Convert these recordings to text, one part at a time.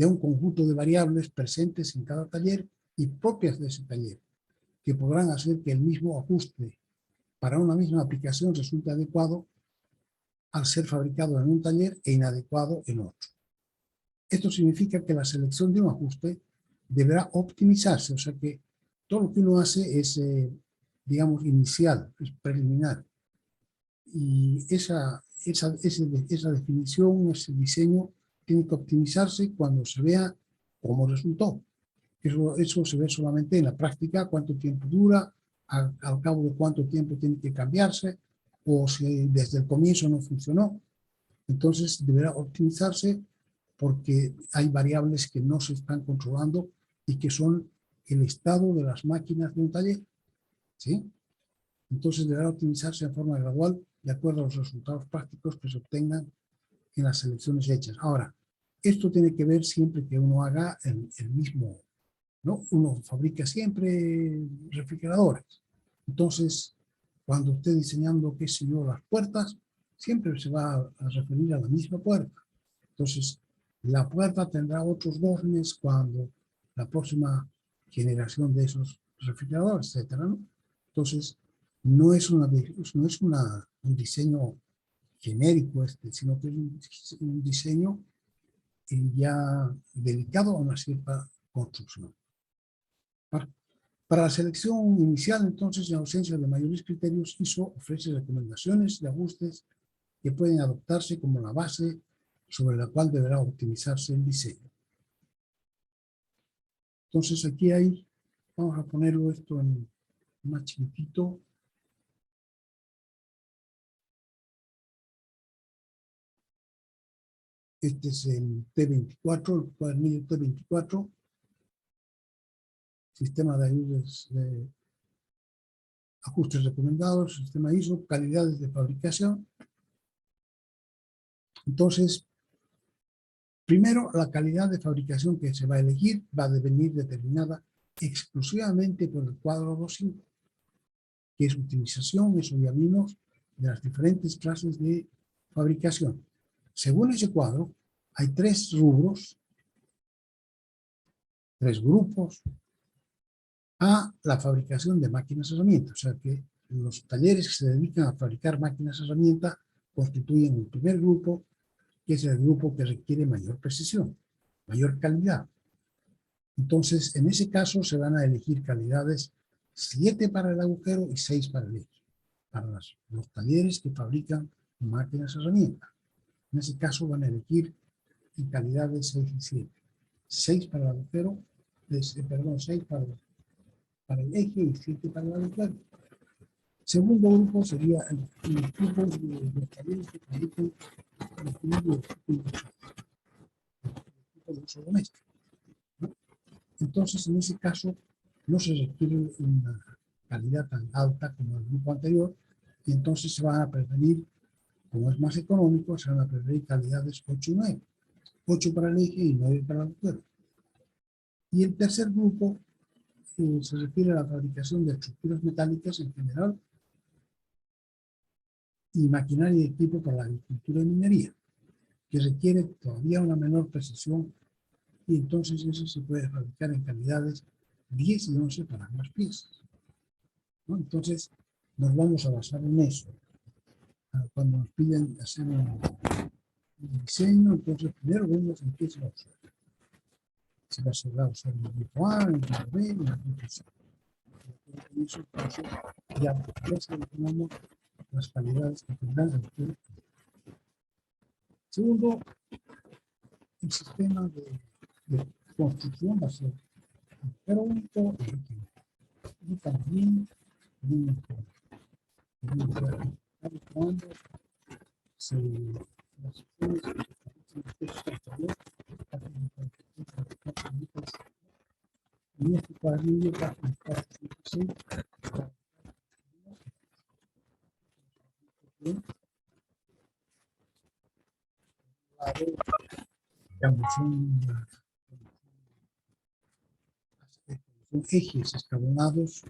de un conjunto de variables presentes en cada taller y propias de ese taller, que podrán hacer que el mismo ajuste para una misma aplicación resulte adecuado al ser fabricado en un taller e inadecuado en otro. Esto significa que la selección de un ajuste deberá optimizarse, o sea que todo lo que uno hace es, digamos, inicial, es preliminar. Y esa definición, ese diseño, tiene que optimizarse cuando se vea cómo resultó. Eso se ve solamente en la práctica, cuánto tiempo dura, al cabo de cuánto tiempo tiene que cambiarse, o si desde el comienzo no funcionó. Entonces deberá optimizarse porque hay variables que no se están controlando y que son el estado de las máquinas de un taller, ¿sí? Entonces deberá optimizarse de forma gradual de acuerdo a los resultados prácticos que se obtengan en las selecciones hechas. Ahora, esto tiene que ver siempre que uno haga el mismo, ¿no? Uno fabrica siempre refrigeradores. Entonces, cuando esté diseñando, qué sé yo, las puertas, siempre se va a referir a la misma puerta. Entonces, la puerta tendrá otros dómenes cuando la próxima generación de esos refrigeradores, etcétera, ¿no? Entonces, no es un diseño genérico sino que es un diseño ya dedicado a una cierta construcción. Para la selección inicial, entonces, en ausencia de mayores criterios, ISO ofrece recomendaciones de ajustes que pueden adoptarse como la base sobre la cual deberá optimizarse el diseño. Entonces, aquí hay, vamos a ponerlo esto en más chiquitito. Este es el T24, el cuadernillo T24, sistema de ayudas de ajustes recomendados, sistema ISO, calidades de fabricación. Entonces, primero, la calidad de fabricación que se va a elegir va a venir determinada exclusivamente por el cuadro 2.5, que es utilización, eso ya vimos, de las diferentes clases de fabricación. Según ese cuadro, hay 3 rubros, 3 grupos a la fabricación de máquinas herramientas. O sea que los talleres que se dedican a fabricar máquinas herramientas constituyen el primer grupo, que es el grupo que requiere mayor precisión, mayor calidad. Entonces, en ese caso se van a elegir calidades 7 para el agujero y 6 para el eje, para los talleres que fabrican máquinas herramientas. En ese caso van a elegir en calidades 6 y 7. 6 para el agujero, 6 para el eje y 7 para el agujero. Segundo grupo sería el grupo de los talleres que fabrican el equilibrio de uso doméstico, ¿no? Entonces, en ese caso, no se requiere una calidad tan alta como el grupo anterior, y entonces se van a preferir, como es más económico, se van a preferir calidades 8 y 9. 8 para el eje y 9 para el agujero. Y el tercer grupo se refiere a la fabricación de estructuras metálicas en general y maquinaria y equipo para la agricultura y minería, que requiere todavía una menor precisión, y entonces eso se puede fabricar en calidades 10 y 11 para ambas piezas, ¿no? Entonces nos vamos a basar en eso. Cuando nos piden hacer un diseño, entonces primero vemos en qué se va a usar. Se va a usar en el grupo A, en el grupo B, en el grupo C. Y eso, entonces, ya seleccionamos las calidades que tendrán el grupo. Segundo, el sistema de construcción va a ser pero único y también cuando se las y este cuadrillo va a estar son ejes escalonados,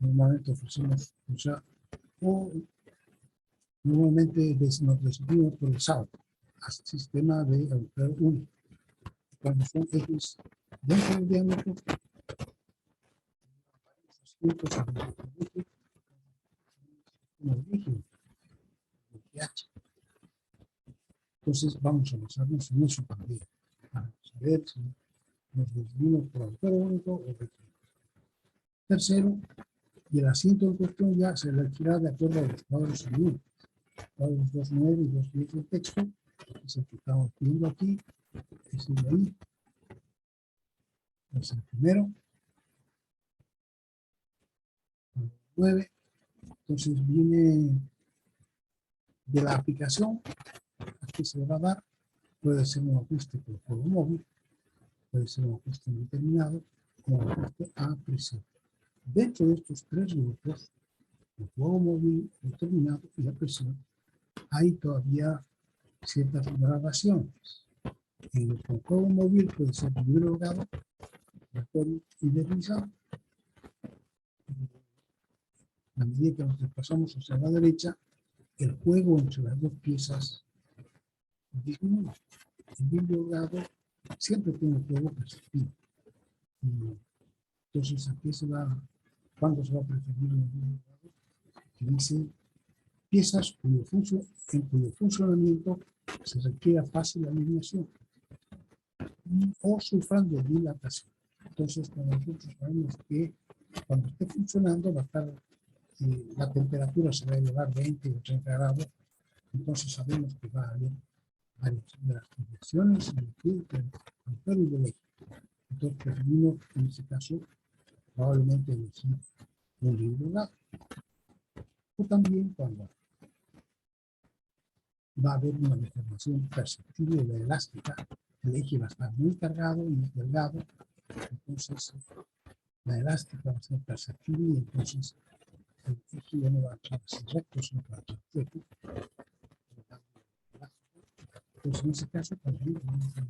normalmente ofrecemos, o sea, o normalmente nos decidimos por el SAO, sistema de agujero único. cuando son ejes dentro del diámetro, entonces vamos a basarnos en eso también, para saber si nos decidimos por agujero único o rectángulo. Tercero, y el asiento en cuestión ya se elegirá de acuerdo a los cuadros siguientes. Cuadros 2.9 y 2.10 del texto, es el que estamos viendo aquí, es el de ahí, es el primero, 9, entonces viene de la aplicación, aquí se le va a dar, puede ser un ajuste por juego móvil, puede ser un ajuste indeterminado, o un ajuste a presión. Dentro de estos tres grupos, el juego móvil, determinado y la presión, hay todavía ciertas gradaciones. En el juego móvil puede ser libre holgado, aleatorio y deslizado. A medida que nos desplazamos hacia la derecha, el juego entre las dos piezas disminuye. El libre holgado siempre tiene un juego perceptivo. Entonces, aquí se va, ¿cuándo se va a preferir el libre holgado? Que dice piezas en cuyo funcionamiento se requiere fácil alineación o sufran de dilatación. Entonces, cuando nosotros sabemos que cuando esté funcionando va a estar, la temperatura se va a elevar 20 o 30 grados, entonces sabemos que va a haber varias de las condiciones en el autor y del eje. Entonces, preferimos en ese caso probablemente elegir un libre holgado. O también cuando va a haber una deformación perceptible de la elástica, el eje va a estar muy cargado y muy delgado, entonces la elástica va a ser perceptible y entonces el eje ya no va a estar así recto, sino que va a estar chueco. Entonces en ese caso también vamos a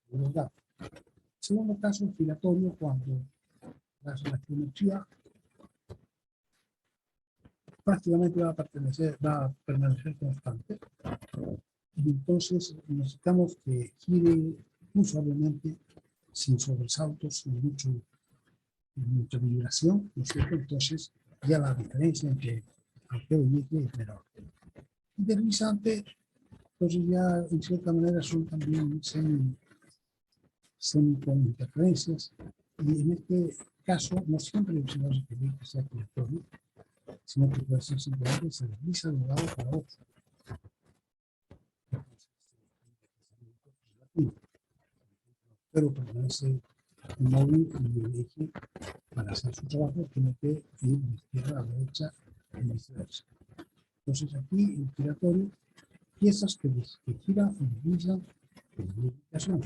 delgado. Segundo caso giratorio, cuando la geometría prácticamente va a permanecer constante. Y entonces necesitamos que gire muy suavemente, sin sobresaltos, sin mucha vibración, ¿no es cierto? Entonces ya la diferencia entre agujero y eje es menor. Y deslizante, entonces ya en cierta manera son también semi con interferencias, y en este caso no siempre se va a requerir que sea giratorio, sino que puede ser simplemente se desliza de un lado para otro. Pero permanece inmóvil y el eje, para hacer su trabajo, tiene que ir de izquierda a derecha y viceversa. Entonces aquí el giratorio, piezas que giran y deslizan con lubricación.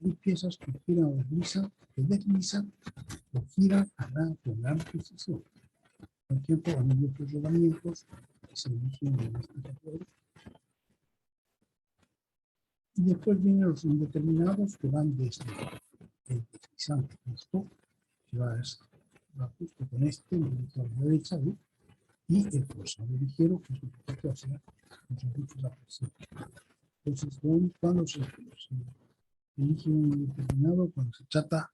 Hay piezas que giran o deslizan o giran con gran precisión. Por ejemplo, anillos de rodamientos que se eligen en este giratorio. Y después vienen los indeterminados que van desde el deslizante justo, que va justo con este, en la derecha, ¿sí? Y el forzado ligero, que es un poquito hacia los ajustes de la presión. Entonces, cuando se elige un indeterminado, cuando se trata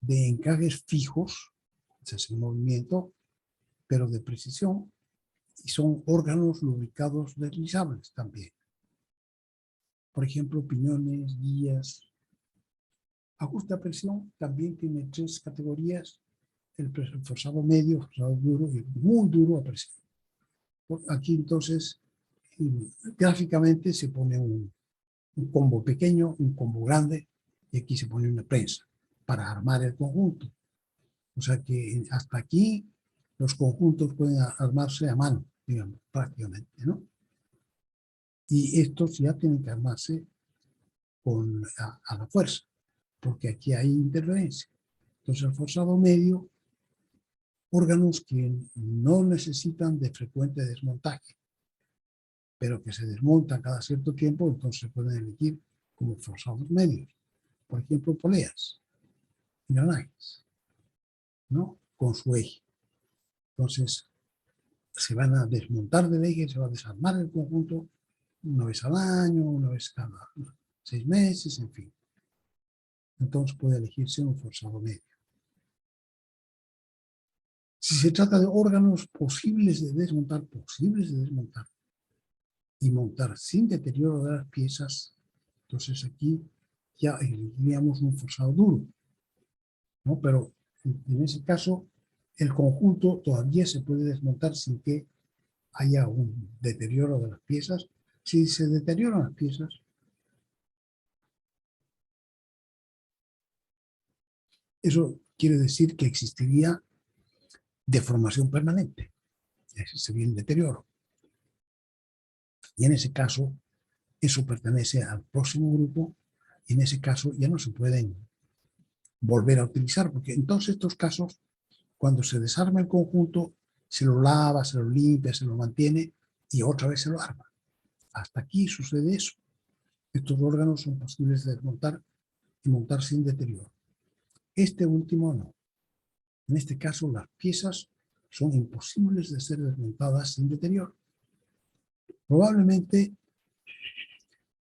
de encajes fijos, se hace un movimiento, pero de precisión, y son órganos lubricados deslizables también. Por ejemplo, piñones, guías. Ajuste a presión también tiene tres categorías: el forzado medio, forzado duro y muy duro a presión. Aquí entonces gráficamente se pone un combo pequeño, un combo grande, y aquí se pone una prensa para armar el conjunto. O sea que hasta aquí los conjuntos pueden armarse a mano, digamos, prácticamente, ¿no? Y estos ya tienen que armarse a la fuerza, porque aquí hay interferencia. Entonces el forzado medio, órganos que no necesitan de frecuente desmontaje, pero que se desmontan cada cierto tiempo, entonces se pueden elegir como forzados medios. Por ejemplo, poleas, engranajes, ¿no? Con su eje. Entonces se van a desmontar del eje, se va a desarmar el conjunto una vez al año, una vez cada 6 meses, en fin. Entonces puede elegirse un forzado medio. Si se trata de órganos posibles de desmontar, y montar sin deterioro de las piezas, entonces aquí ya elegiríamos un forzado duro, ¿no? Pero en ese caso el conjunto todavía se puede desmontar sin que haya un deterioro de las piezas. Si se deterioran las piezas, eso quiere decir que existiría deformación permanente, sería el deterioro. Y en ese caso, eso pertenece al próximo grupo, y en ese caso ya no se pueden volver a utilizar, porque en todos estos casos, cuando se desarma el conjunto, se lo lava, se lo limpia, se lo mantiene, y otra vez se lo arma. Hasta aquí sucede eso. Estos órganos son posibles de desmontar y montar sin deterioro. Este último no. En este caso, las piezas son imposibles de ser desmontadas sin deterioro. Probablemente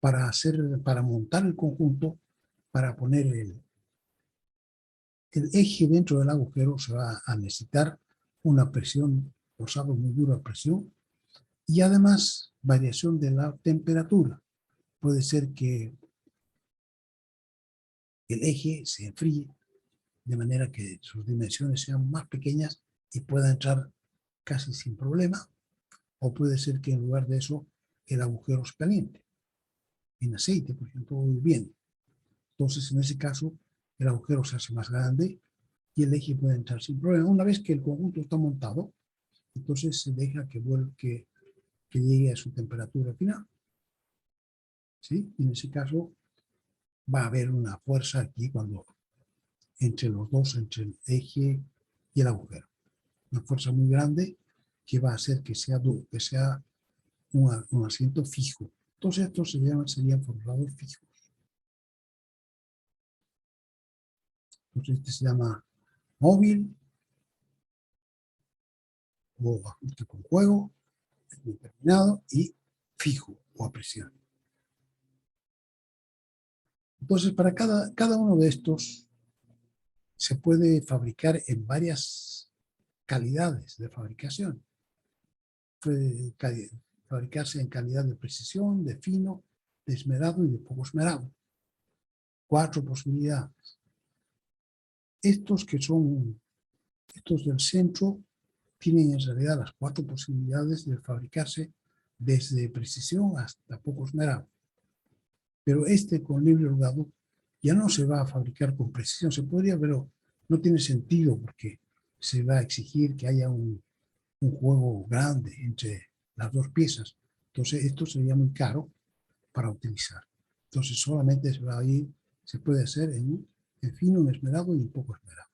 para montar el conjunto, para poner el eje dentro del agujero, se va a necesitar una presión, forzado muy dura presión, y además variación de la temperatura. Puede ser que el eje se enfríe de manera que sus dimensiones sean más pequeñas y pueda entrar casi sin problema, o puede ser que en lugar de eso el agujero se caliente, en aceite, por ejemplo, o hirviendo. Entonces, en ese caso, el agujero se hace más grande y el eje puede entrar sin problema. Una vez que el conjunto está montado, entonces se deja que llegue a su temperatura final. ¿Sí? Y en ese caso va a haber una fuerza aquí cuando entre los dos, entre el eje y el agujero. Una fuerza muy grande que va a hacer que sea un asiento fijo. Entonces estos serían forzados fijos. Entonces este se llama móvil o ajuste con juego, determinado, y fijo o a presión. Entonces para cada uno de estos se puede fabricar en varias calidades de fabricación. Puede fabricarse en calidad de precisión, de fino, de esmerado y de poco esmerado. 4 posibilidades. Estos del centro tienen en realidad las 4 posibilidades de fabricarse desde precisión hasta poco esmerado. Pero este con libre holgado ya no se va a fabricar con precisión. Se podría, pero no tiene sentido porque se va a exigir que haya un juego grande entre las dos piezas. Entonces esto sería muy caro para utilizar. Entonces solamente se puede hacer en fino, en esmerado y en poco esmerado.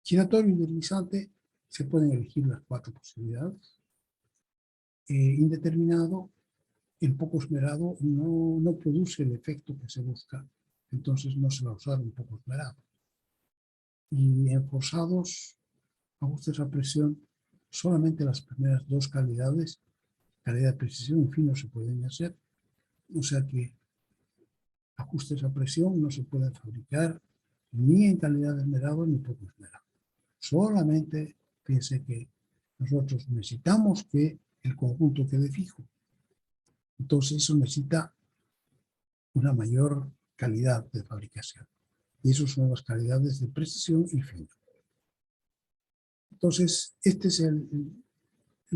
Giratorio y deslizante se pueden elegir las 4 posibilidades. Indeterminado, el poco esmerado no produce el efecto que se busca, entonces no se va a usar un poco esmerado. Y en forzados, ajustes a presión, solamente las primeras 2 calidades, calidad de precisión y fino, se pueden hacer. O sea que ajustes a presión no se pueden fabricar ni en calidad de esmerado ni poco esmerado. Solamente piense que nosotros necesitamos que el conjunto quede fijo. Entonces eso necesita una mayor calidad de fabricación. Y esas son las calidades de precisión y fino. Entonces, este es el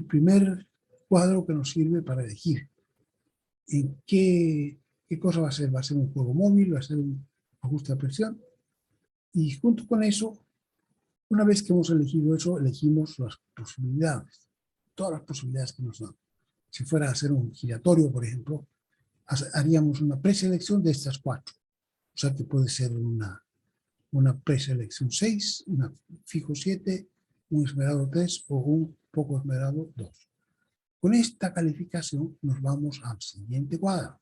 primer cuadro que nos sirve para elegir en qué cosa va a ser. ¿Va a ser un juego móvil? ¿Va a ser un ajuste a presión? Y junto con eso, una vez que hemos elegido eso, elegimos las posibilidades. Todas las posibilidades que nos dan. Si fuera a hacer un giratorio, por ejemplo, haríamos una preselección de estas 4. O sea que puede ser una preselección 6, una fijo 7, un esmerado 3 o un poco esmerado 2. Con esta calificación nos vamos al siguiente cuadro.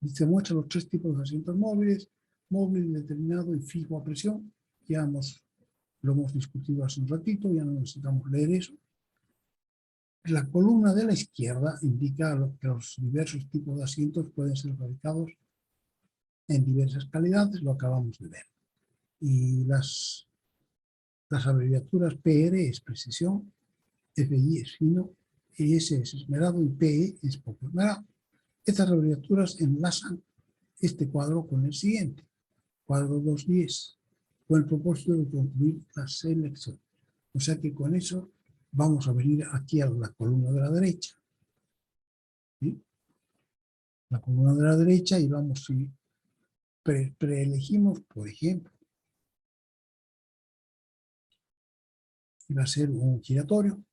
Y se muestran los 3 tipos de asientos móviles, móvil, determinado y fijo a presión. Ya lo hemos discutido hace un ratito, ya no necesitamos leer eso. La columna de la izquierda indica que los diversos tipos de asientos pueden ser fabricados en diversas calidades, lo acabamos de ver. Y las abreviaturas PR es precisión, FI es fino, ES es esmerado y PE es poco esmerado. Estas abreviaturas enlazan este cuadro con el siguiente, cuadro 2.10, con el propósito de concluir la selección. O sea que con eso vamos a venir aquí a la columna de la derecha. ¿Sí? La columna de la derecha y vamos a preelegimos, por ejemplo, y va a ser un giratorio,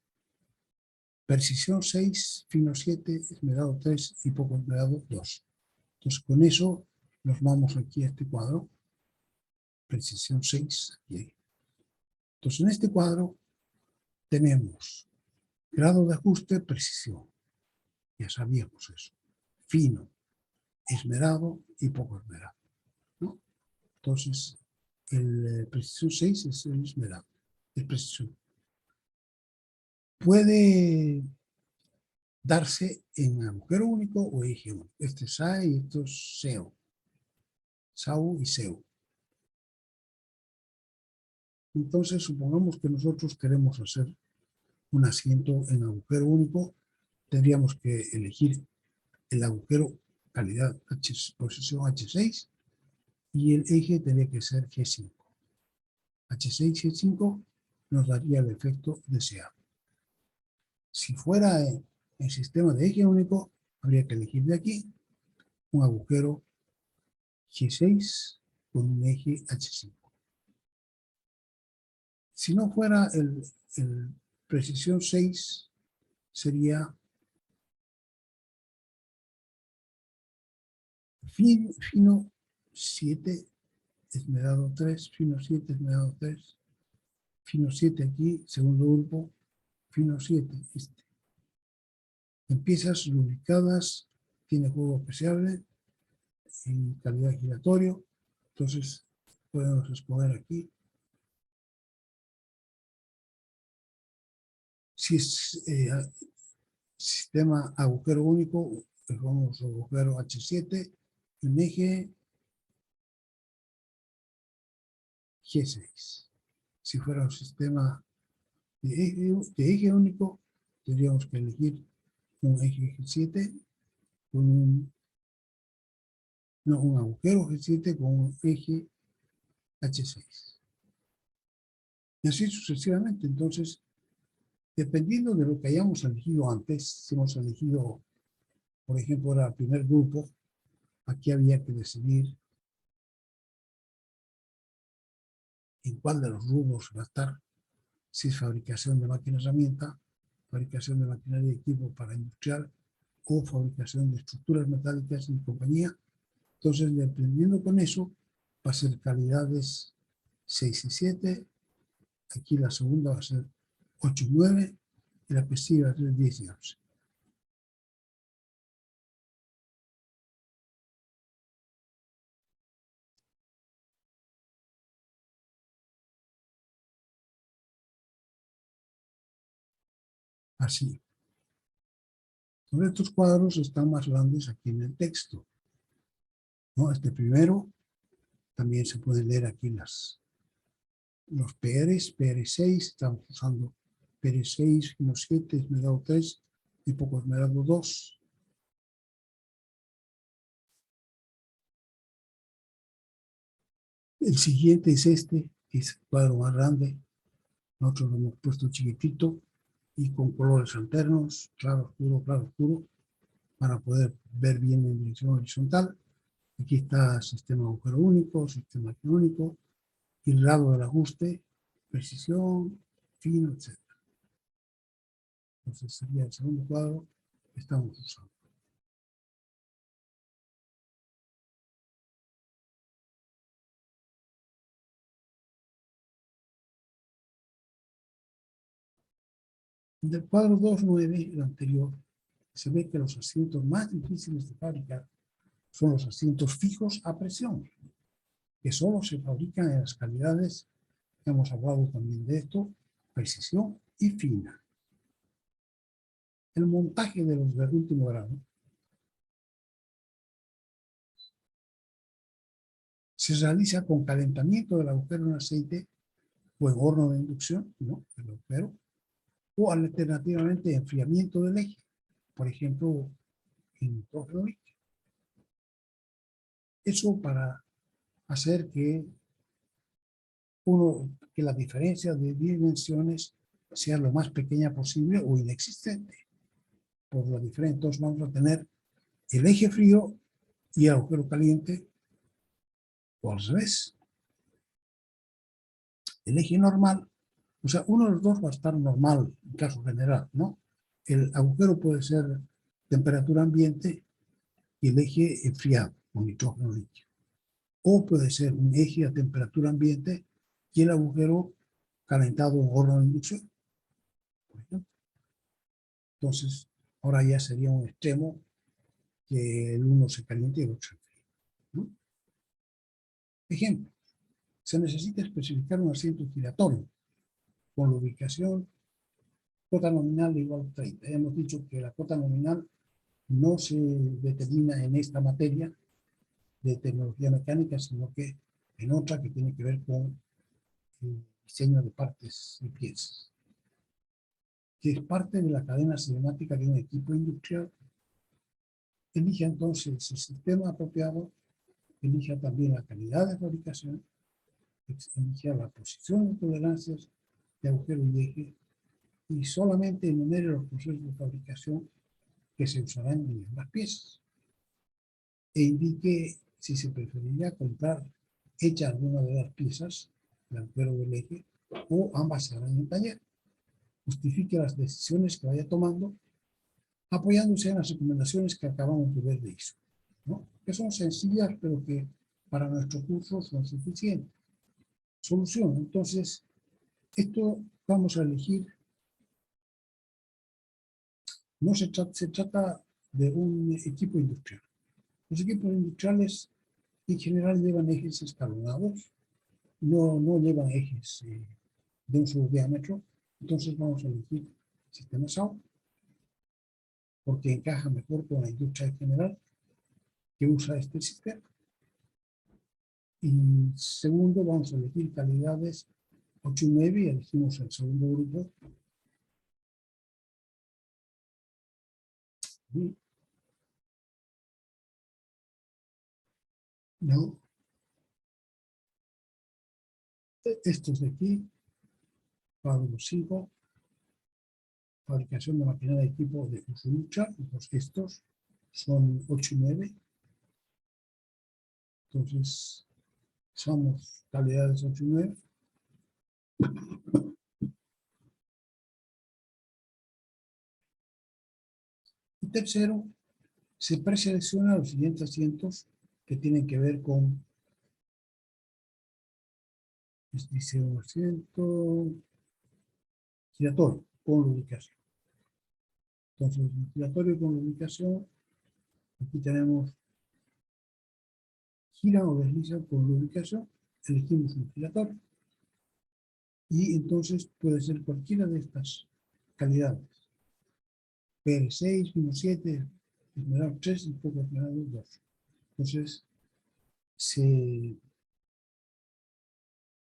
precisión 6, fino 7, esmerado 3 y poco esmerado 2. Entonces con eso nos vamos aquí a este cuadro, precisión 6. Aquí. Entonces en este cuadro tenemos grado de ajuste, precisión. Ya sabíamos eso. Fino, esmerado y poco esmerado. ¿No? Entonces, el precisión 6 es el esmerado. Es precisión. Puede darse en agujero único o eje único. Este es SAE y esto es SEO. SAU y SEO. Entonces, supongamos que nosotros queremos hacer un asiento en agujero único, tendríamos que elegir el agujero calidad posición H6 y el eje tendría que ser G5. H6 y G5 nos daría el efecto deseado. Si fuera en sistema de eje único, habría que elegir de aquí un agujero G6 con un eje H5. Si no fuera el precisión 6, sería fino 7, esmerado 3, fino 7, esmerado 3, fino 7 aquí, segundo grupo, fino 7, este. En piezas lubricadas, tiene juego apreciable y calidad giratorio, entonces podemos escoger aquí. Si es sistema agujero único, vamos agujero H7, un eje G6. Si fuera un sistema de eje único, tendríamos que elegir un eje G7 con un agujero G7 con un eje H6. Y así sucesivamente. Entonces, dependiendo de lo que hayamos elegido antes, si hemos elegido, por ejemplo, el primer grupo, aquí había que decidir en cuál de los rubros va a estar, si es fabricación de máquina-herramienta, fabricación de maquinaria y equipo para industrial o fabricación de estructuras metálicas en compañía. Entonces, dependiendo con eso, va a ser calidades 6 y 7, aquí la segunda va a ser 8 y 9, y la que sigue va a ser 10 y 11. Así. Sobre estos cuadros están más grandes aquí en el texto, ¿no? Este primero, también se pueden leer aquí los PRs, PR6, estamos usando PR6, menos 7, esmerado 3 y poco esmerado 2. El siguiente es este, que es el cuadro más grande. Nosotros lo hemos puesto chiquitito y con colores alternos, claro, oscuro, para poder ver bien en dirección horizontal. Aquí está sistema agujero único, sistema único, y el grado del ajuste, precisión, fino, etc. Entonces sería el segundo cuadro que estamos usando. Del cuadro 2.9, el anterior, se ve que los asientos más difíciles de fabricar son los asientos fijos a presión, que solo se fabrican en las calidades, hemos hablado también de esto, precisión y fina. El montaje de los de último grado se realiza con calentamiento del agujero en aceite o en horno de inducción, ¿no? El agujero, o alternativamente enfriamiento del eje, por ejemplo, en nitrógeno líquido. Eso para hacer que la diferencia de dimensiones sea lo más pequeña posible o inexistente. Por la diferencia, entonces vamos a tener el eje frío y el agujero caliente, o al revés. El eje normal, o sea, uno de los dos va a estar normal en caso general, ¿no? El agujero puede ser temperatura ambiente y el eje enfriado con nitrógeno líquido. O puede ser un eje a temperatura ambiente y el agujero calentado en horno de inducción, por ejemplo. Entonces, ahora ya sería un extremo que el uno se caliente y el otro se enfríe, ¿no? Ejemplo, se necesita especificar un asiento giratorio con la ubicación cota nominal igual a 30. Ya hemos dicho que la cota nominal no se determina en esta materia de tecnología mecánica, sino que en otra que tiene que ver con el diseño de partes y piezas, que es parte de la cadena cinemática de un equipo industrial. Elija entonces el sistema apropiado, elija también la calidad de fabricación, elija la posición de tolerancias de agujero y eje, y solamente enumere los procesos de fabricación que se usarán en las piezas. E indique si se preferiría comprar hecha alguna de las piezas, el agujero o el eje, o ambas se harán en el taller. Justifique las decisiones que vaya tomando, apoyándose en las recomendaciones que acabamos de ver de ISO, ¿no? Que son sencillas, pero que para nuestro curso son suficientes. Solución. Entonces, esto vamos a elegir. No se trata de un equipo industrial. Los equipos industriales en general llevan ejes escalonados, no llevan ejes de un solo diámetro. Entonces vamos a elegir sistema SAO, porque encaja mejor con la industria en general que usa este sistema. Y segundo, vamos a elegir calidades 8 y 9, y elegimos el segundo grupo. Y no, estos de aquí, cuadro 5, fabricación de maquinaria de equipo de uso industrial, pues estos son 8 y 9. Entonces, somos calidades 8 y 9. Y tercero, se preselecciona los siguientes asientos que tienen que ver con, dice, un asiento giratorio con lubricación. Entonces, giratorio con lubricación, aquí tenemos gira o desliza con lubricación, elegimos un giratorio. Y entonces puede ser cualquiera de estas calidades. PR6, 1.7, esmeralda 3 y poco esmeralda 2. Entonces, se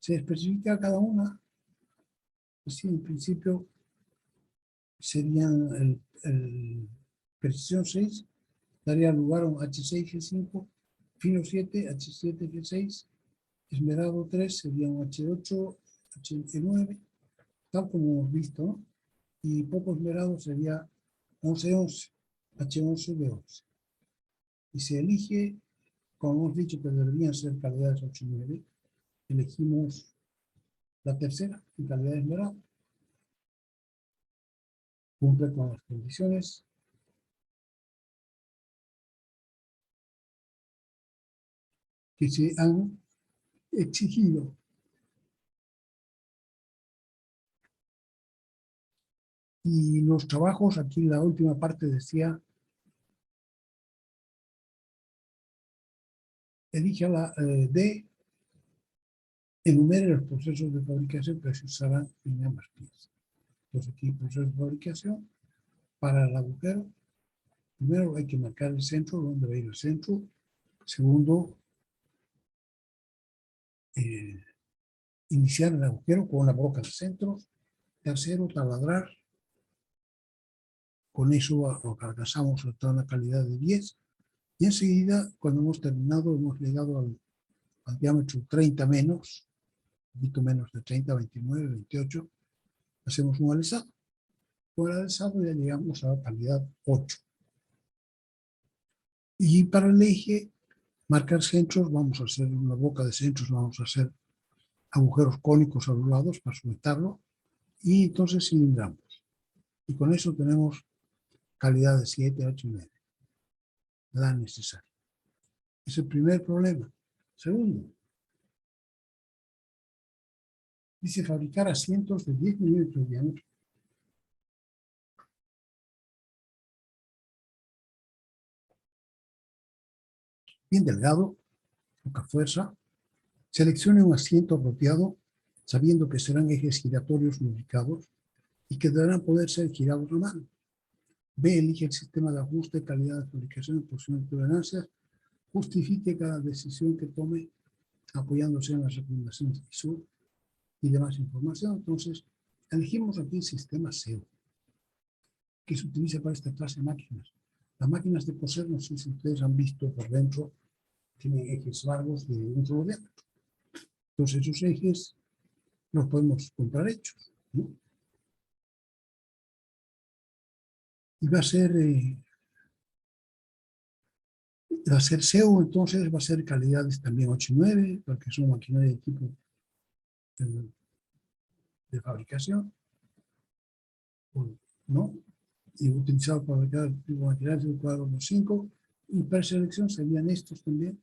especifica cada una. Así, en principio, serían el precisión 6, daría lugar a un H6, G5, fino 7, H7, G6, esmerado 3 sería un H8, H9, tal como hemos visto, ¿no? Y poco esmerado sería 11, 11, H11, B11. Y se elige, como hemos dicho que deberían ser calidades 8 y 9, elegimos la tercera en calidad esmerada. Cumple con las condiciones que se han exigido. Y los trabajos, aquí la última parte decía, elige la D, enumere los procesos de fabricación que se usarán en ambas piezas. Entonces aquí proceso de fabricación, para el agujero, primero hay que marcar el centro, dónde va a ir el centro. Segundo, iniciar el agujero con una broca de centros. Tercero, taladrar. Con eso alcanzamos toda una calidad de 10. Y enseguida, cuando hemos terminado, hemos llegado al diámetro 30 menos, un poquito menos de 30, 29, 28. Hacemos un alisado. Con el alisado ya llegamos a la calidad 8. Y para el eje, marcar centros, vamos a hacer una boca de centros, vamos a hacer agujeros cónicos a los lados para sujetarlo. Y entonces cilindramos. Y con eso tenemos calidad de 7, 8 y 9. La necesaria. Es el primer problema. Segundo, dice fabricar asientos de 10 milímetros de diámetro. Bien delgado, poca fuerza. Seleccione un asiento apropiado, sabiendo que serán ejes giratorios lubricados y que deberán poder ser girados a mano. B. Elige el sistema de ajuste, calidad de fabricación y posibles tolerancias. Justifique cada decisión que tome apoyándose en las recomendaciones ISO y demás información. Entonces, elegimos aquí el sistema SEO, que se utiliza para esta clase de máquinas. Las máquinas de coser, no sé si ustedes han visto por dentro, tienen ejes largos de un solo diámetro. Entonces, esos ejes los podemos comprar hechos, ¿no? Y va a ser SEO, entonces va a ser calidades también 8 y 9, porque son maquinaria de tipo de fabricación, ¿no? Y utilizado para fabricar tipo materiales del cuadro de 5, y para selección serían estos también,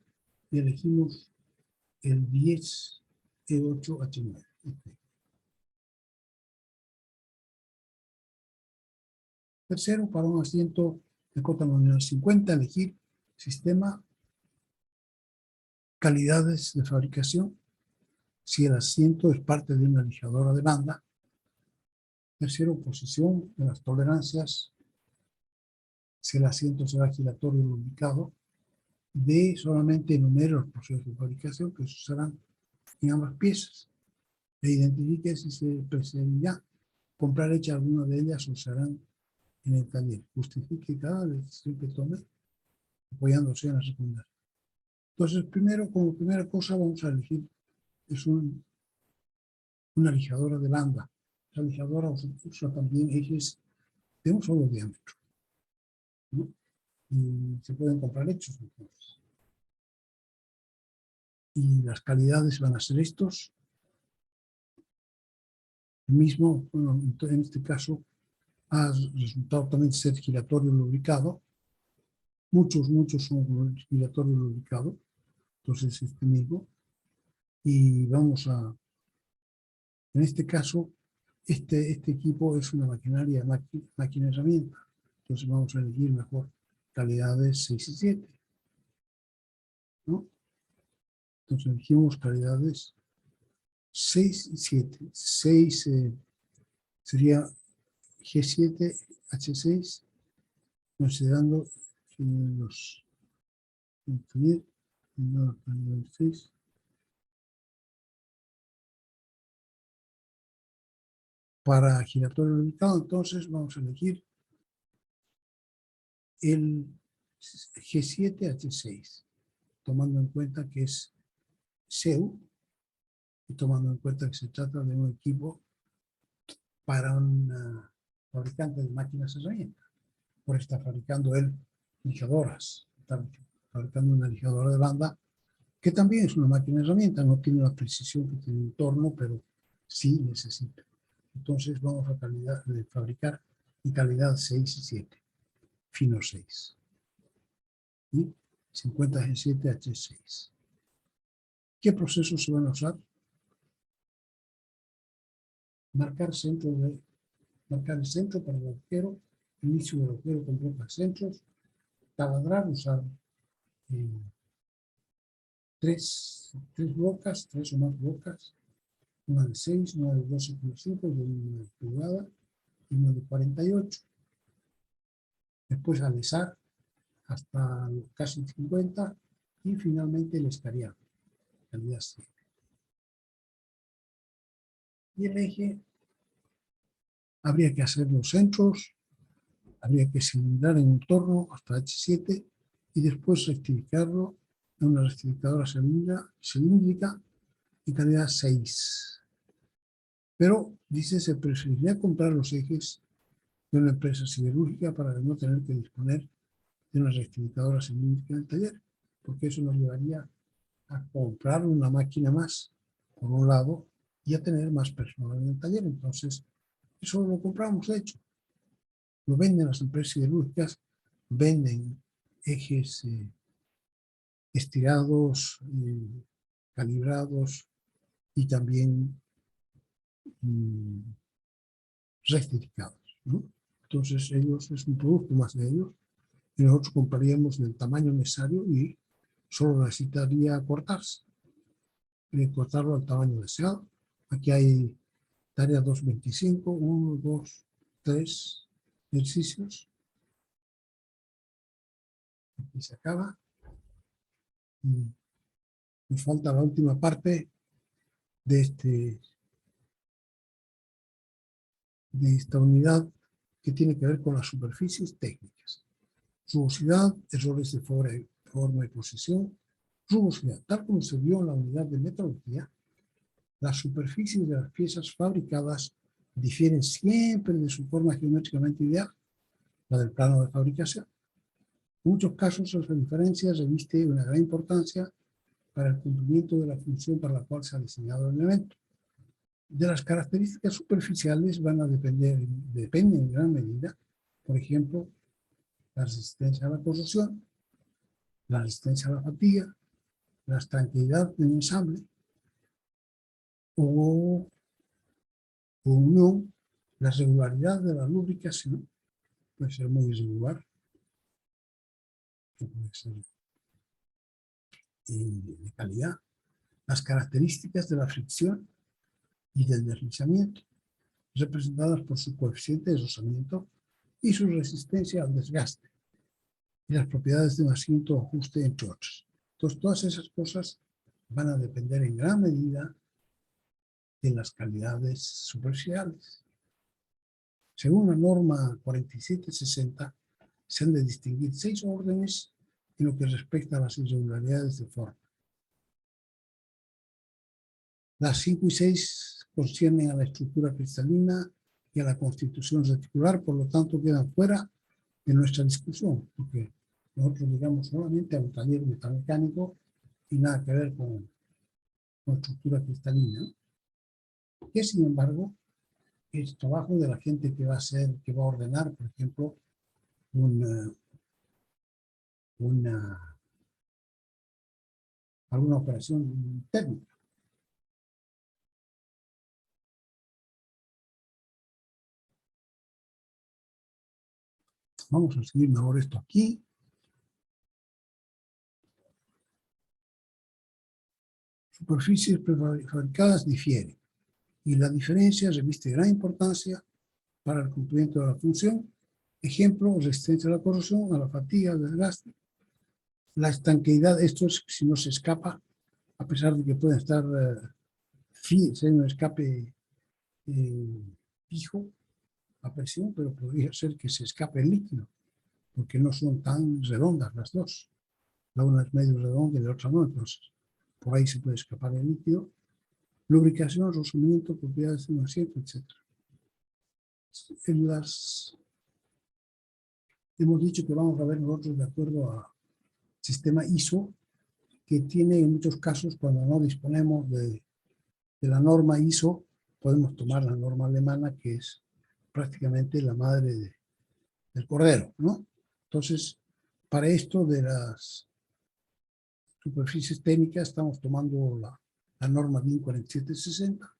y elegimos el 10 E8H9. Tercero, para un asiento de cota nominal 50, elegir sistema, calidades de fabricación, si el asiento es parte de una lijadora de banda. Tercero, posición de las tolerancias, si el asiento será giratorio o lubricado. D, solamente enumere los procesos de fabricación que se usarán en ambas piezas. E identifique si se preferirá comprar hecha alguna de ellas o usarán en el taller. Justifique cada decisión que tome apoyándose en las recomendaciones. Entonces, primero, como primera cosa, vamos a elegir es una lijadora de banda. La lijadora usa también ejes de un solo diámetro, ¿no? Y se pueden comprar hechos entonces. Y las calidades van a ser estos. El mismo, bueno, en este caso, ha resultado también ser giratorio lubricado. Muchos son giratorio lubricado. Entonces, este mismo. Y vamos a, en este caso, este equipo es una maquinaria, máquina herramienta. Entonces vamos a elegir mejor calidades 6 y 7, ¿no? Entonces elegimos calidades 6 y 7. 6 sería G7, H6, considerando los 6. Para giratorio limitado, entonces vamos a elegir el G7H6, tomando en cuenta que es SEU y tomando en cuenta que se trata de un equipo para un fabricante de máquinas herramientas. Por está fabricando él lijadoras, está fabricando una lijadora de banda, que también es una máquina herramienta, no tiene la precisión que tiene un torno, pero sí necesita. Entonces vamos a calidad de fabricar en calidad 6 y 7, fino 6. Y 50G7H6. ¿Qué procesos se van a usar? Marcar el centro para el agujero, inicio del agujero con brocas centros, taladrar, usar tres brocas, 3 o más brocas, una de 6, una de 12,5, de una pulgada y una de 48. después alesar hasta casi 50 y finalmente el escariado, calidad 7. Y el eje, habría que hacer los centros, habría que cilindrar en un torno hasta H7 y después rectificarlo en una rectificadora cilíndrica y calidad 6. Pero, dice, se preferiría comprar los ejes de una empresa siderúrgica para no tener que disponer de una rectificadora cilíndrica en el taller, porque eso nos llevaría a comprar una máquina más, por un lado, y a tener más personal en el taller. Entonces, eso lo compramos hecho. Lo venden las empresas siderúrgicas, venden ejes estirados, calibrados y también rectificados, ¿no? Entonces, ellos, es un producto más de ellos, y nosotros compraríamos del tamaño necesario y solo necesitaría cortarse. Cortarlo al tamaño deseado. Aquí hay tarea 225, 1, 2, 3 ejercicios. Aquí se acaba. Y nos falta la última parte de esta unidad, que tiene que ver con las superficies técnicas. Rugosidad, errores de forma y posición. Rugosidad, tal como se vio en la unidad de metrología, las superficies de las piezas fabricadas difieren siempre de su forma geométricamente ideal, la del plano de fabricación. En muchos casos, esa diferencia reviste una gran importancia para el cumplimiento de la función para la cual se ha diseñado el elemento. De las características superficiales dependen en gran medida, por ejemplo, la resistencia a la corrosión, la resistencia a la fatiga, la estanqueidad del ensamble o unión, la regularidad de la lubricación, puede ser muy irregular, puede ser de calidad, las características de la fricción y del deslizamiento, representadas por su coeficiente de rozamiento y su resistencia al desgaste, y las propiedades de un asiento o ajuste, entre otros. Entonces, todas esas cosas van a depender en gran medida de las calidades superficiales. Según la norma 4760, se han de distinguir 6 órdenes en lo que respecta a las irregularidades de forma. Las 5 y 6 conciernen a la estructura cristalina y a la constitución reticular, por lo tanto quedan fuera de nuestra discusión, porque nosotros llegamos solamente a un taller metalmecánico y nada que ver con estructura cristalina, que sin embargo es trabajo de la gente que va a ordenar, por ejemplo, alguna operación técnica. Vamos a seguir mejor esto aquí. Superficies prefabricadas difieren, y la diferencia reviste gran importancia para el cumplimiento de la función. Ejemplo, resistencia a la corrosión, a la fatiga, al desgaste. La estanqueidad, esto es si no se escapa, a pesar de que pueden estar ser un escape fijo a presión, pero podría ser que se escape el líquido, porque no son tan redondas las dos. La una es medio redonda y la otra no, entonces por ahí se puede escapar el líquido. Lubricación, rozamiento, propiedades de un asiento, etc. Hemos dicho que vamos a ver nosotros de acuerdo al sistema ISO, que tiene en muchos casos, cuando no disponemos de la norma ISO, podemos tomar la norma alemana, que es prácticamente la madre del cordero, ¿no? Entonces, para esto de las superficies técnicas estamos tomando la norma DIN 4760,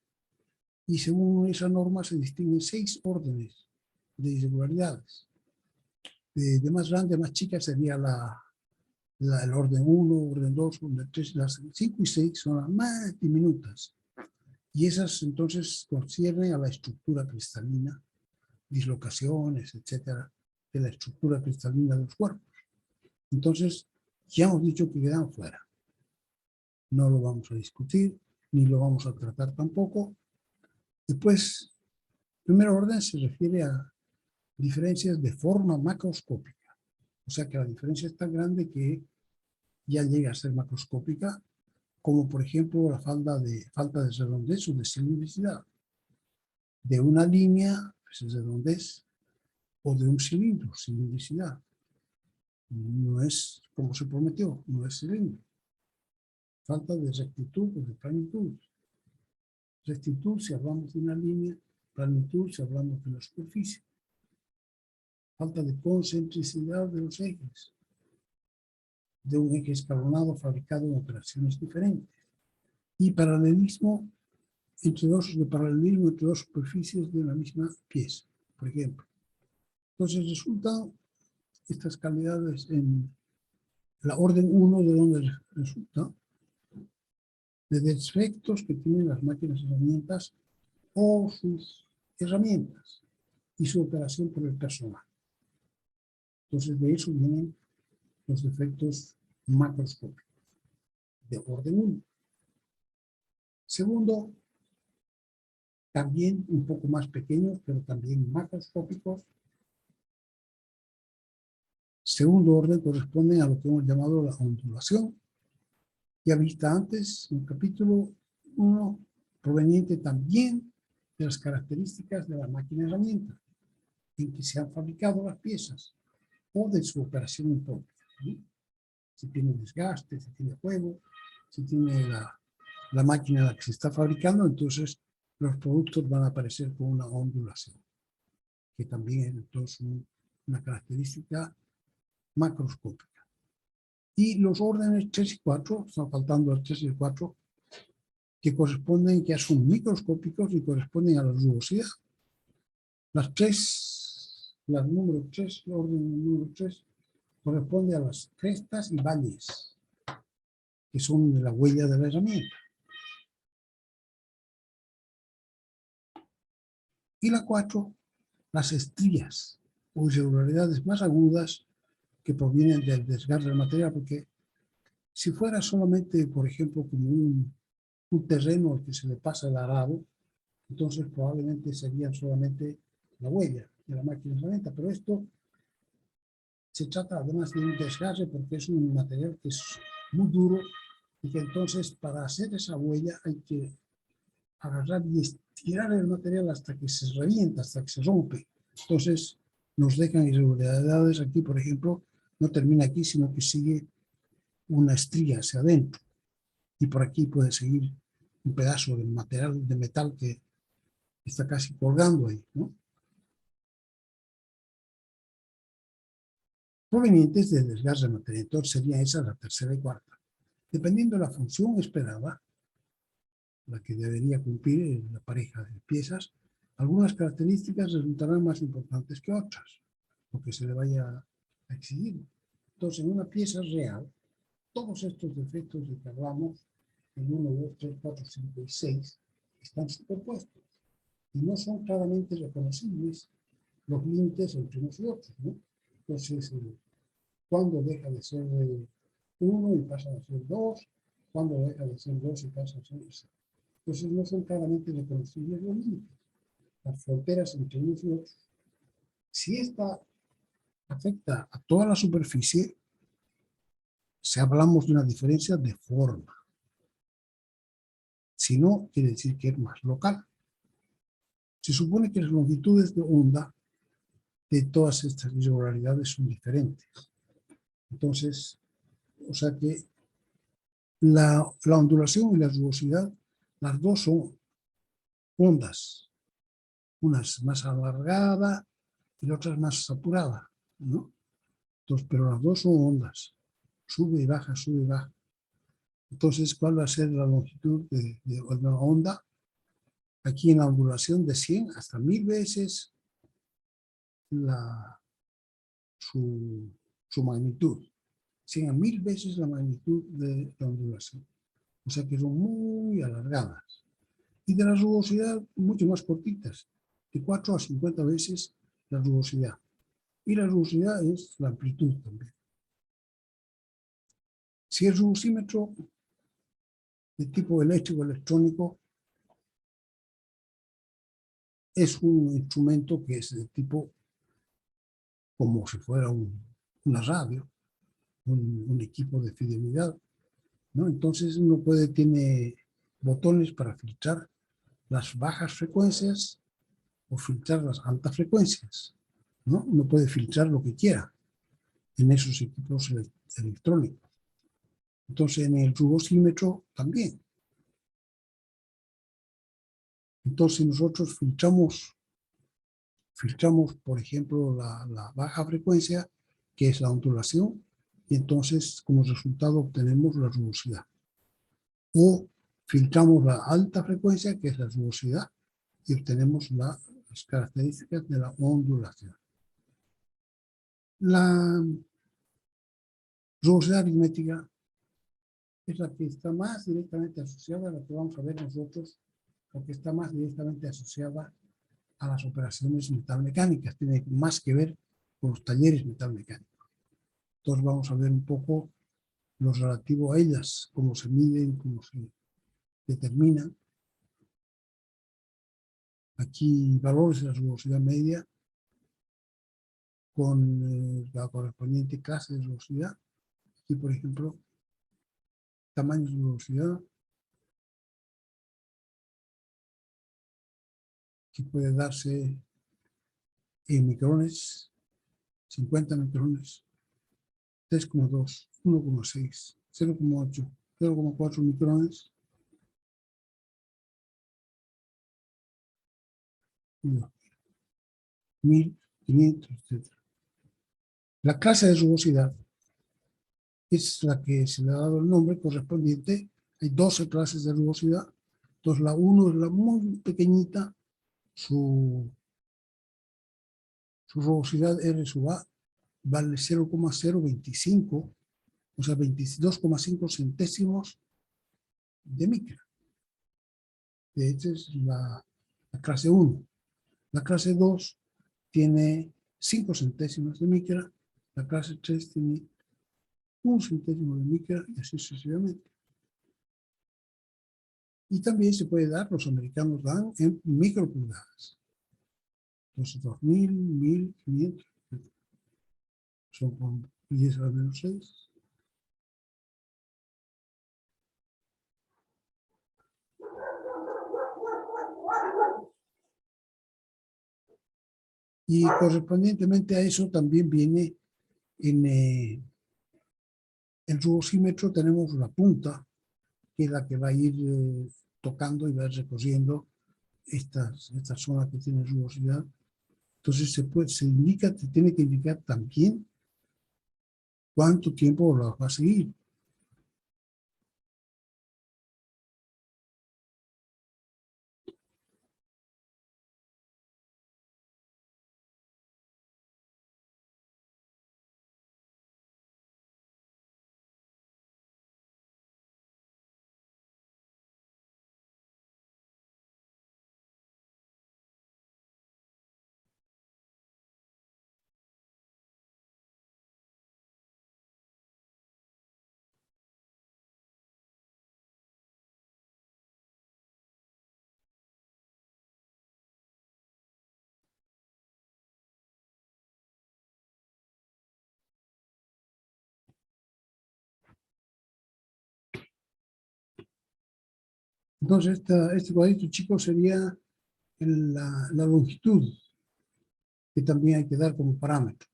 y según esa norma se distinguen 6 órdenes de irregularidades. De más grande a más chica sería el orden 1, orden 2, orden 3, las 5 y 6 son las más diminutas. Y esas entonces conciernen a la estructura cristalina, dislocaciones, etcétera, de la estructura cristalina de los cuerpos. Entonces, ya hemos dicho que quedan fuera. No lo vamos a discutir, ni lo vamos a tratar tampoco. Después, primer orden se refiere a diferencias de forma macroscópica. O sea que la diferencia es tan grande que ya llega a ser macroscópica, como por ejemplo la falta de redondez o de cilindricidad. De una línea, pues es redondez, o de un cilindro, cilindricidad. No es como se prometió, no es cilindro. Falta de rectitud o de planitud. Rectitud si hablamos de una línea, planitud si hablamos de una superficie. Falta de concentricidad de los ejes, de un eje escalonado fabricado en operaciones diferentes. Y paralelismo entre dos superficies de una misma pieza, por ejemplo. Entonces resultan estas calidades en la orden 1 de donde resulta de defectos que tienen las máquinas herramientas o sus herramientas y su operación por el personal. Entonces de eso vienen los defectos macroscópicos de orden 1. Segundo, también un poco más pequeños, pero también macroscópicos. Segundo orden corresponden a lo que hemos llamado la ondulación, ya vista antes en el capítulo 1, proveniente también de las características de la máquina herramienta en que se han fabricado las piezas o de su operación imprópia. ¿Sí? Si tiene desgaste, si tiene juego, si tiene la máquina en la que se está fabricando, entonces los productos van a aparecer con una ondulación, que también es entonces una característica macroscópica. Y los órdenes 3 y 4, están faltando el 3 y el 4, que corresponden, que son microscópicos y corresponden a la rugosidad. Las 3, las número 3, el orden número 3, corresponde a las crestas y valles, que son de la huella de la herramienta. Y la 4, las estrías o irregularidades más agudas que provienen del desgaste del material, porque si fuera solamente, por ejemplo, como un terreno al que se le pasa el arado, entonces probablemente serían solamente la huella de la máquina herramienta, pero esto se trata además de un desgaste porque es un material que es muy duro y que entonces para hacer esa huella hay que agarrar y estirar el material hasta que se revienta, hasta que se rompe. Entonces nos dejan irregularidades aquí, por ejemplo, no termina aquí, sino que sigue una estría hacia adentro. Y por aquí puede seguir un pedazo de material, de metal que está casi colgando ahí, ¿no? Provenientes de desgaste de material. Entonces sería esa la tercera y cuarta. Dependiendo de la función esperada, la que debería cumplir la pareja de piezas, algunas características resultarán más importantes que otras, lo que se le vaya a exigir. Entonces, en una pieza real, todos estos defectos de que hablamos, en 1, 2, 3, 4, 5 y 6, están superpuestos y no son claramente reconocibles los límites entre unos y otros, ¿no? Entonces, ¿cuándo deja de ser 1 y pasa a ser 2? ¿Cuándo deja de ser 2 y pasa a ser 6? Entonces no son claramente reconocibles los límites, las fronteras entre unos y otros. Si esta afecta a toda la superficie, si hablamos de una diferencia de forma. Si no, quiere decir que es más local. Se supone que las longitudes de onda de todas estas irregularidades son diferentes. Entonces, o sea que la ondulación y la rugosidad, las dos son ondas. Una es más alargada y la otra es más apurada, ¿no? Entonces, pero las dos son ondas. Sube y baja, sube y baja. Entonces, ¿cuál va a ser la longitud de una onda? Aquí en la ondulación de 100 hasta 1000 veces su magnitud. 100 a 1000 veces la magnitud de la ondulación. O sea que son muy alargadas. Y de la rugosidad, mucho más cortitas. De 4 a 50 veces la rugosidad. Y la rugosidad es la amplitud también. Si el rugosímetro de tipo eléctrico electrónico es un instrumento que es de tipo como si fuera una radio, un equipo de fidelidad, ¿no? Entonces uno tiene botones para filtrar las bajas frecuencias o filtrar las altas frecuencias, ¿no? Uno puede filtrar lo que quiera en esos equipos electrónicos. Entonces en el rugosímetro también. Entonces nosotros filtramos, por ejemplo, la baja frecuencia, que es la ondulación, y entonces como resultado obtenemos la rugosidad. O filtramos la alta frecuencia, que es la rugosidad, y obtenemos las características de la ondulación. La rugosidad aritmética es la que está más directamente asociada a la que vamos a ver nosotros, la que está más directamente asociada a las operaciones metalmecánicas, tiene más que ver con los talleres metalmecánicos. Entonces vamos a ver un poco lo relativo a ellas, cómo se miden, cómo se determinan. Aquí valores de la rugosidad media con la correspondiente clase de rugosidad. Aquí, por ejemplo, tamaños de rugosidad, que puede darse en micrones, 50 micrones, 3,2, 1,6, 0,8, 0,4 micrones, 1500, etc. La clase de rugosidad es la que se le ha dado el nombre correspondiente. Hay 12 clases de rugosidad. Entonces la 1 es la muy pequeñita, su rugosidad R sub A vale 0,025, o sea, 22,5 centésimos de micra. De hecho, es la clase 1. La clase 2 tiene 5 centésimos de micra, la clase 3 tiene 1 centésimo de micra y así sucesivamente. Y también se puede dar, los americanos dan en micropulgadas. Entonces 2000, 1500, son con 10 a la menos 6. Y correspondientemente a eso también viene en el rugosímetro, tenemos la punta, que es la que va a ir tocando y va recorriendo estas zonas que tienen rugosidad. Entonces se tiene que indicar también cuánto tiempo las va a seguir. Entonces este cuadrito chico sería la longitud, que también hay que dar como parámetro.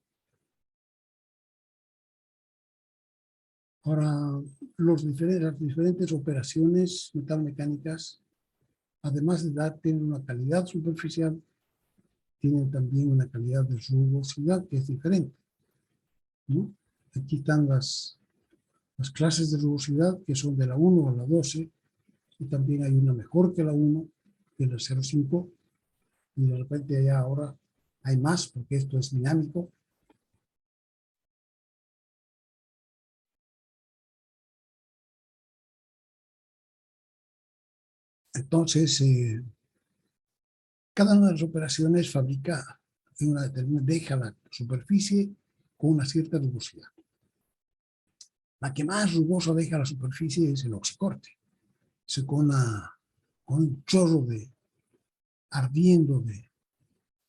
Ahora, las diferentes operaciones metalmecánicas, además de tienen una calidad superficial, tienen también una calidad de rugosidad que es diferente, ¿no? Aquí están las clases de rugosidad, que son de la 1 a la 12, y también hay una mejor que la 1, que es la 0,5, y de repente ya ahora hay más, porque esto es dinámico. Entonces, cada una de las operaciones fabrica deja la superficie con una cierta rugosidad. La que más rugosa deja la superficie es el oxicorte. Con un chorro ardiendo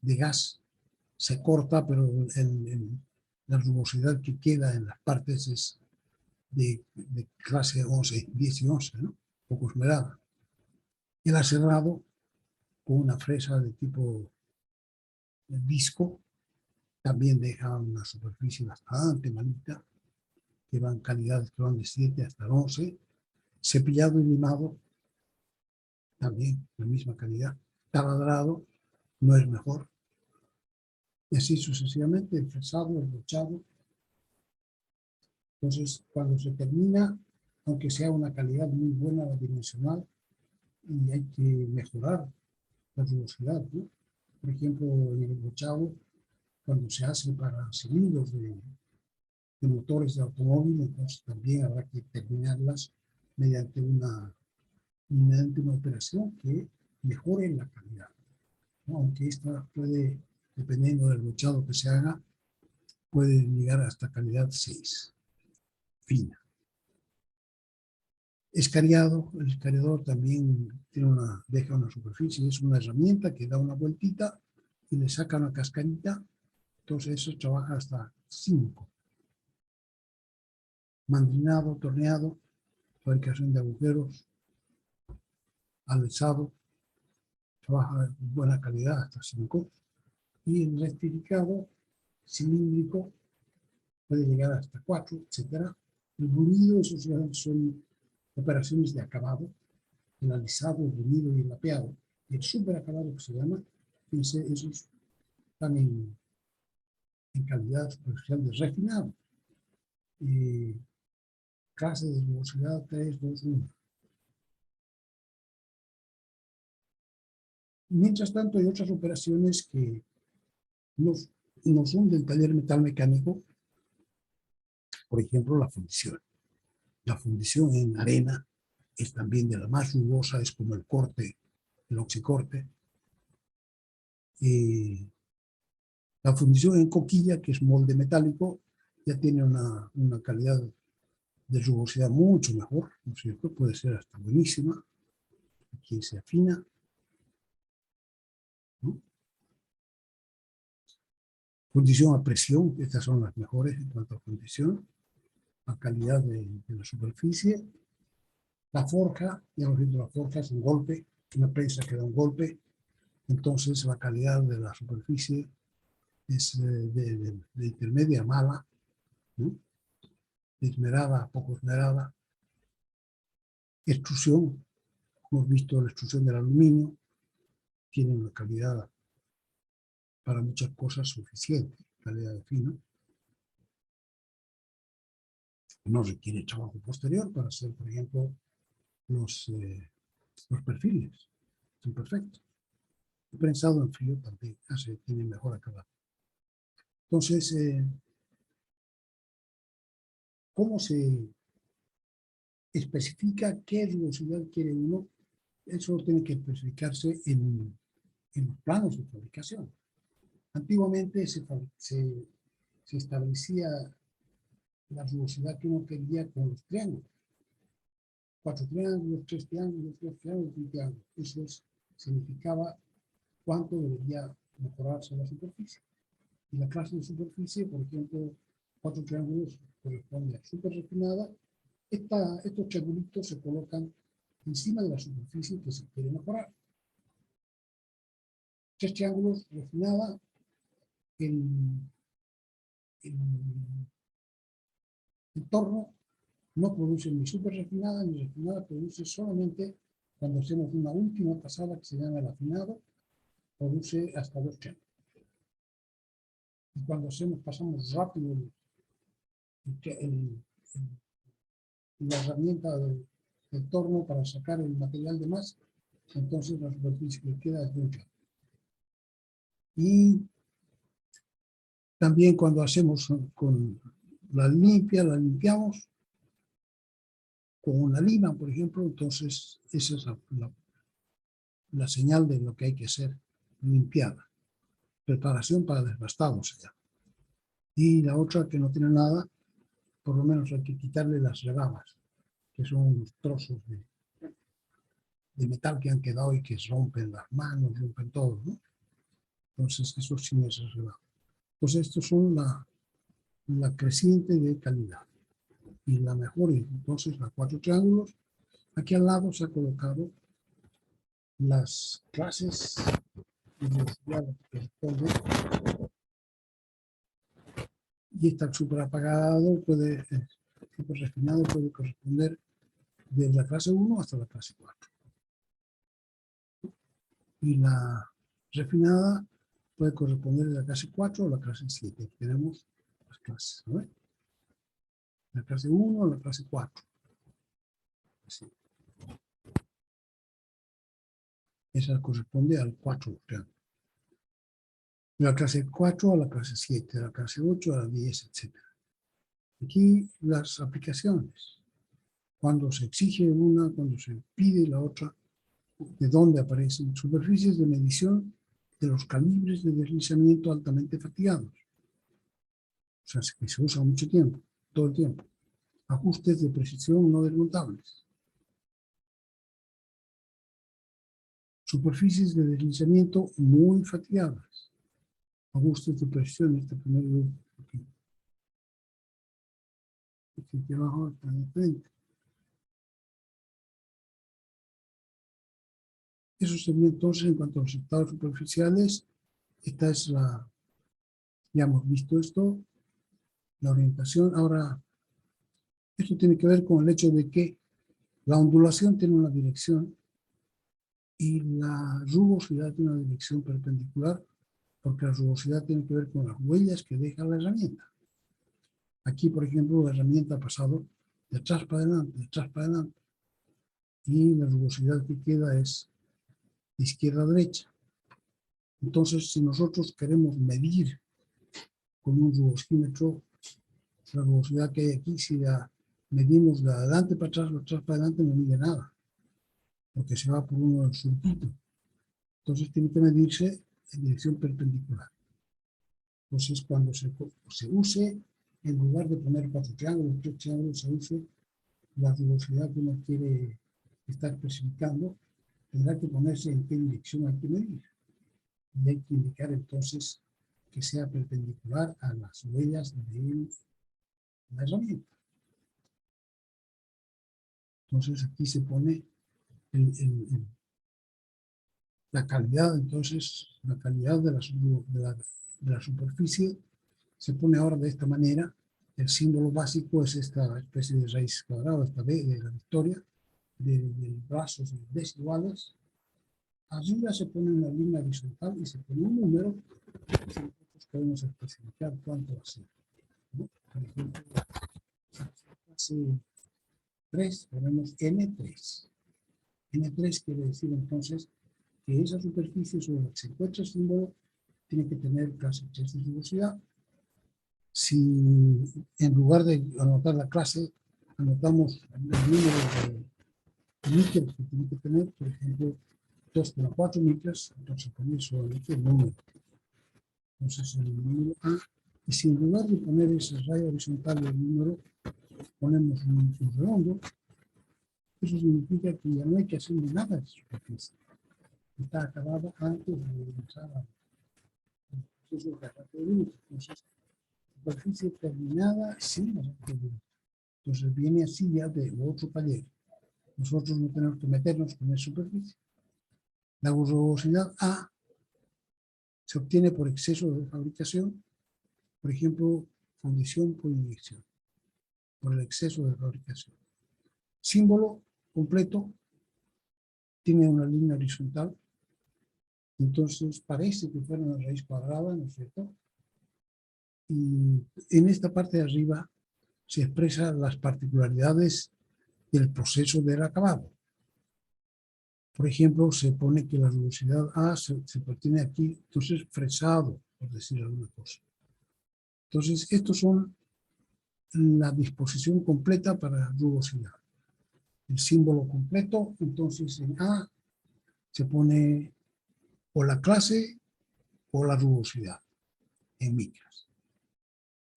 de gas se corta, pero la rugosidad que queda en las partes es de clase 11, 10 y 11, ¿no? Poco esmerada. El aserrado, con una fresa de tipo disco, también deja una superficie bastante malita, que van calidades que van de 7 hasta 11. Cepillado y limado, también la misma calidad. Taladrado no es mejor. Y así sucesivamente, el fresado, el brochado. Entonces, cuando se termina, aunque sea una calidad muy buena, dimensional, y hay que mejorar la rugosidad, ¿no? Por ejemplo, en el brochado, cuando se hace para cilindros de motores de automóvil, entonces también habrá que terminarlas mediante una operación que mejore la calidad, ¿no? Aunque esta puede, dependiendo del brochado que se haga, puede llegar hasta calidad 6, fina. Escariado, el escariador también deja una superficie, es una herramienta que da una vueltita y le saca una cascarita, entonces eso trabaja hasta 5. Mandrinado, torneado, fabricación de agujeros, alesado, trabaja de buena calidad hasta 5. Y el rectificado cilíndrico puede llegar hasta 4, etc. El bruñido, esos son operaciones de acabado, el alisado, el bruñido y el lapeado. Y el superacabado, que se llama, esos están en calidad superficial de refinado. Clase de rugosidad 3, 2, 1. Mientras tanto, hay otras operaciones que no son del taller metal mecánico, por ejemplo, la fundición. La fundición en arena es también de la más rugosa, es como el corte, el oxicorte. La fundición en coquilla, que es molde metálico, ya tiene una calidad de rugosidad mucho mejor, ¿no es cierto? Puede ser hasta buenísima. Aquí se afina, ¿no? Fundición a presión, estas son las mejores en cuanto a fundición, a calidad de la superficie. La forja, ya hemos visto, la forja es un golpe, una prensa que da un golpe, entonces la calidad de la superficie es de intermedia a mala, ¿no? Esmerada a poco esmerada. Extrusión, hemos visto la extrusión del aluminio, tiene una calidad para muchas cosas suficiente, calidad de fino. No requiere trabajo posterior para hacer, por ejemplo, los perfiles, son perfectos. El prensado en frío también tiene mejor acabado. Entonces, ¿cómo se especifica qué rugosidad quiere uno? Eso tiene que especificarse en los planos de fabricación. Antiguamente se establecía la rugosidad que uno quería con los triángulos. 4 triángulos, 3 triángulos, 2 triángulos, 1 triángulo. Eso significaba cuánto debería mejorarse la superficie. Y la clase de superficie, por ejemplo, 4 triángulos corresponde a super refinada. Estos triangulitos se colocan encima de la superficie que se quiere mejorar. 3 triángulos refinada, el torno no produce ni super refinada ni refinada, produce solamente cuando hacemos una última pasada que se llama el afinado, produce hasta 2 triángulos. Y cuando pasamos rápido la herramienta del torno para sacar el material de más, entonces la superficie que queda es mucha. Y también cuando hacemos con la limpiamos con una lima, por ejemplo, entonces esa es la señal de lo que hay que hacer, limpiada. preparación para desbastados allá. Y la otra que no tiene nada, por lo menos hay que quitarle las rebabas, que son unos trozos de metal que han quedado y que rompen las manos, rompen todo, ¿no? Entonces, eso sí es rebaba. Entonces, estos son la creciente de calidad. Y la mejor, entonces, las 4 triángulos. Aquí al lado se ha colocado las clases de velocidad que corresponde. Y esta súper apagado puede, súper refinado puede corresponder desde la clase 1 hasta la clase 4. Y la refinada puede corresponder de la clase 4 a la clase 7. Aquí tenemos las clases, ¿no? La clase 1 a la clase 4. Así. Esa corresponde al 4 triángulo. De la clase 4 a la clase 7, de la clase 8 a la 10, etc. Aquí las aplicaciones. Cuando se exige una, cuando se pide la otra, de dónde aparecen superficies de medición de los calibres de deslizamiento altamente fatigados. O sea, que se usa mucho tiempo, todo el tiempo. Ajustes de precisión no desmontables. Superficies de deslizamiento muy fatigadas. Ajustes de precisión, este primer grupo. Aquí abajo está de frente. Eso sería entonces, en cuanto a los estados superficiales, esta es la, ya hemos visto esto, la orientación. Ahora, esto tiene que ver con el hecho de que la ondulación tiene una dirección y la rugosidad tiene una dirección perpendicular, porque la rugosidad tiene que ver con las huellas que deja la herramienta. Aquí, por ejemplo, la herramienta ha pasado de atrás para adelante, y la rugosidad que queda es de izquierda a derecha. Entonces, si nosotros queremos medir con un rugosímetro la rugosidad que hay aquí, si la medimos de adelante para atrás, de atrás para adelante, no mide nada, porque se va por uno del surquito. Entonces tiene que medirse en dirección perpendicular. Entonces cuando se use, en lugar de poner 4 triángulos, 3 triángulos, se use la rugosidad que uno quiere estar especificando, tendrá que ponerse en qué dirección hay que medir. Y hay que indicar entonces que sea perpendicular a las huellas de la herramienta. Entonces aquí se pone la calidad, entonces, la calidad de la superficie se pone ahora de esta manera. El símbolo básico es esta especie de raíz cuadrada, esta B de la victoria, de brazos desiguales. Arriba se pone una línea horizontal y se pone un número. Nosotros podemos especificar cuánto va a ser, ¿no? Por ejemplo, clase 3, ponemos N3. N3 quiere decir entonces que esa superficie sobre la que se encuentra el símbolo tiene que tener clase 3 de rugosidad. Si en lugar de anotar la clase, anotamos el número de micras que tiene que tener, por ejemplo, 2,4 micras, entonces ponemos solamente el número. Entonces el número A, y si en lugar de poner esa raya horizontal del número, ponemos un redondo, eso significa que ya no hay que hacer nada de superficie. Está acabada antes de empezar a proceso de arrastre de límite. Entonces, superficie terminada sin arrastre de límite. Entonces, viene así ya de otro taller. Nosotros no tenemos que meternos con esa superficie. La rugosidad A se obtiene por exceso de fabricación, por ejemplo, fundición por inyección, por el exceso de fabricación. Símbolo completo tiene una línea horizontal. Entonces parece que fuera una raíz cuadrada, ¿no es cierto? Y en esta parte de arriba se expresan las particularidades del proceso del acabado. Por ejemplo, se pone que la rugosidad A se obtiene aquí, entonces fresado, por decir alguna cosa. Entonces, estos son la disposición completa para rugosidad. El símbolo completo, entonces en A se pone o la clase o la rugosidad en micras.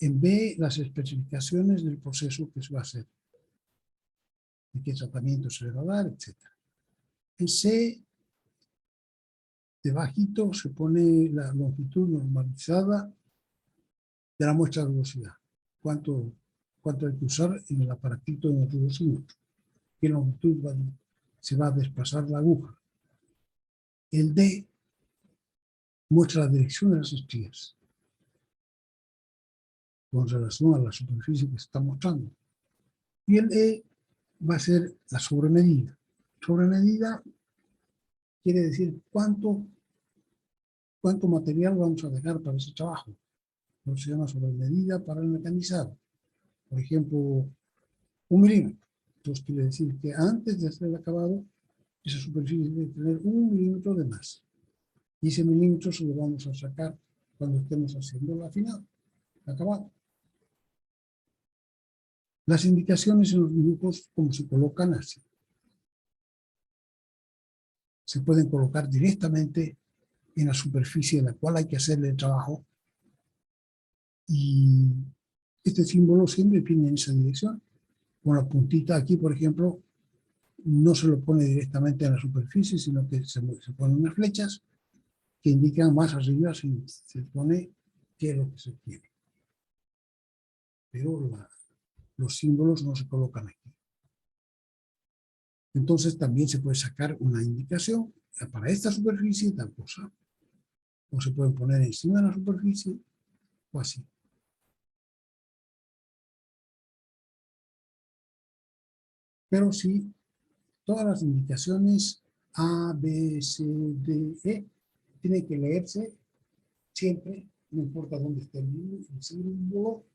En B, las especificaciones del proceso que se va a hacer, de qué tratamiento se le va a dar, etc. En C, debajito se pone la longitud normalizada de la muestra de rugosidad. ¿Cuánto hay que usar en el aparatito en el rugosímetro? ¿Qué longitud se va a desplazar la aguja? El D muestra la dirección de las estrías con relación a la superficie que se está mostrando. Y el E va a ser la sobremedida. Sobremedida quiere decir cuánto material vamos a dejar para ese trabajo. Lo se llama sobremedida para el mecanizado. Por ejemplo, 1 milímetro. Entonces quiere decir que antes de hacer el acabado, esa superficie debe tener 1 milímetro de más. Y ese milímetro se lo vamos a sacar cuando estemos haciendo el afinado, el acabado. Las indicaciones en los dibujos, como se colocan así. Se pueden colocar directamente en la superficie en la cual hay que hacerle el trabajo. Y este símbolo siempre tiene en esa dirección. Con la puntita aquí, por ejemplo, no se lo pone directamente en la superficie, sino que se ponen unas flechas que indican más arriba si se pone qué es lo que se quiere. Pero los símbolos no se colocan aquí. Entonces también se puede sacar una indicación para esta superficie tal cosa. O se pueden poner encima de la superficie o así. Pero sí, todas las indicaciones A, B, C, D, E tienen que leerse siempre, no importa dónde esté el símbolo,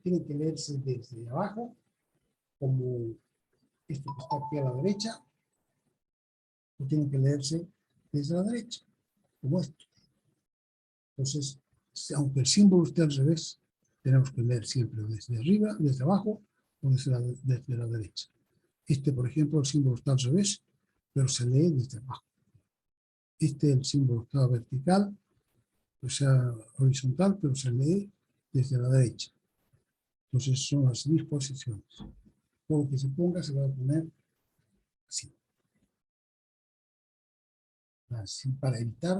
tienen que leerse desde abajo, como este que está aquí a la derecha, o tienen que leerse desde la derecha, como esto. Entonces, aunque el símbolo esté al revés, tenemos que leer siempre desde arriba, desde abajo o desde la derecha. Este, por ejemplo, el símbolo está al revés, pero se lee desde abajo. El símbolo está vertical, o sea, horizontal, pero se lee desde la derecha. Entonces son las disposiciones. Todo lo que se ponga se va a poner así. Así para evitar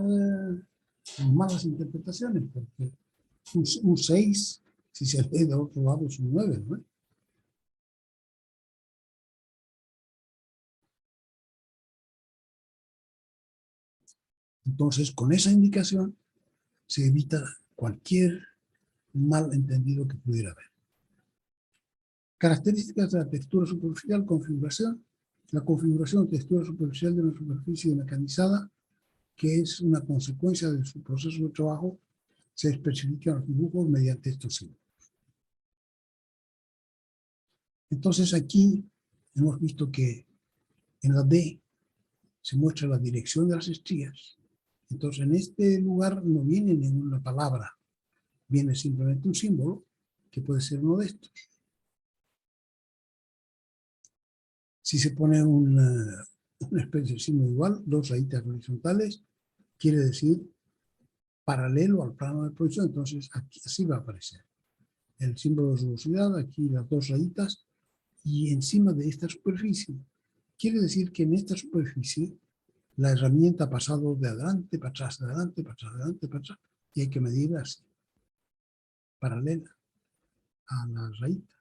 malas interpretaciones, porque un 6, si se lee de otro lado, es un 9, ¿no? Entonces, con esa indicación se evita cualquier malentendido que pudiera haber. Características de la textura superficial, configuración. La configuración de textura superficial de una superficie mecanizada, que es una consecuencia de su proceso de trabajo, se especifica en los dibujos mediante estos símbolos. Entonces aquí hemos visto que en la D se muestra la dirección de las estrías. Entonces en este lugar no viene ninguna palabra, viene simplemente un símbolo que puede ser uno de estos. Si se pone una especie de signo igual, 2 rayitas horizontales, quiere decir paralelo al plano de proyección, entonces aquí, así va a aparecer. El símbolo de rugosidad, aquí las 2 rayitas, y encima de esta superficie. Quiere decir que en esta superficie la herramienta ha pasado de adelante para atrás, de adelante para atrás, de adelante para atrás, y hay que medirla así, paralela a la rayita.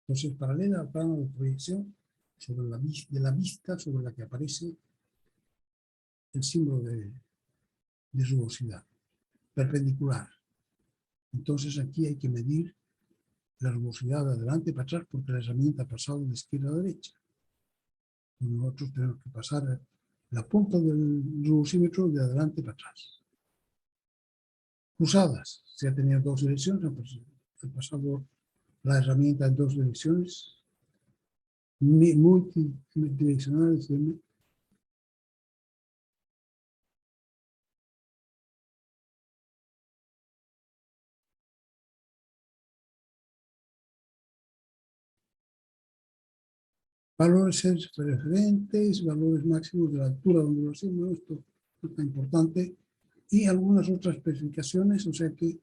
Entonces, paralela al plano de proyección sobre de la vista sobre la que aparece el símbolo de rugosidad, perpendicular. Entonces aquí hay que medir la rugosidad de adelante para atrás porque la herramienta ha pasado de izquierda a derecha. Nosotros tenemos que pasar la punta del rugosímetro de adelante para atrás. Cruzadas, se ha tenido 2 direcciones, ha pasado la herramienta en 2 direcciones, multidireccionales. Valores referentes, valores máximos de la altura donde lo hacemos, esto es tan importante y algunas otras especificaciones, o sea que,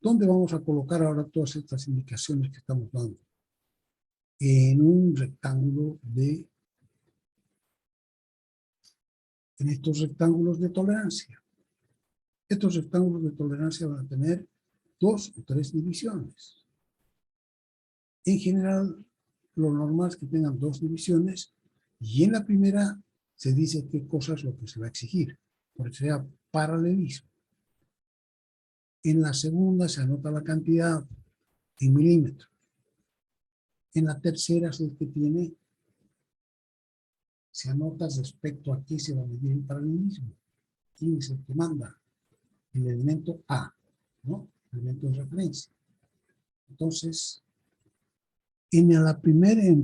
¿dónde vamos a colocar ahora todas estas indicaciones que estamos dando? En un rectángulo en estos rectángulos de tolerancia. Estos rectángulos de tolerancia van a tener 2 o 3 divisiones. En general, lo normal es que tengan 2 divisiones y en la primera se dice qué cosa es lo que se va a exigir, porque sea paralelismo. En la segunda se anota la cantidad en milímetros. En la tercera es el que se anota respecto a qué se va a medir el paralelismo. ¿Quién es el que manda? El elemento A, ¿no? El elemento de referencia. Entonces, en el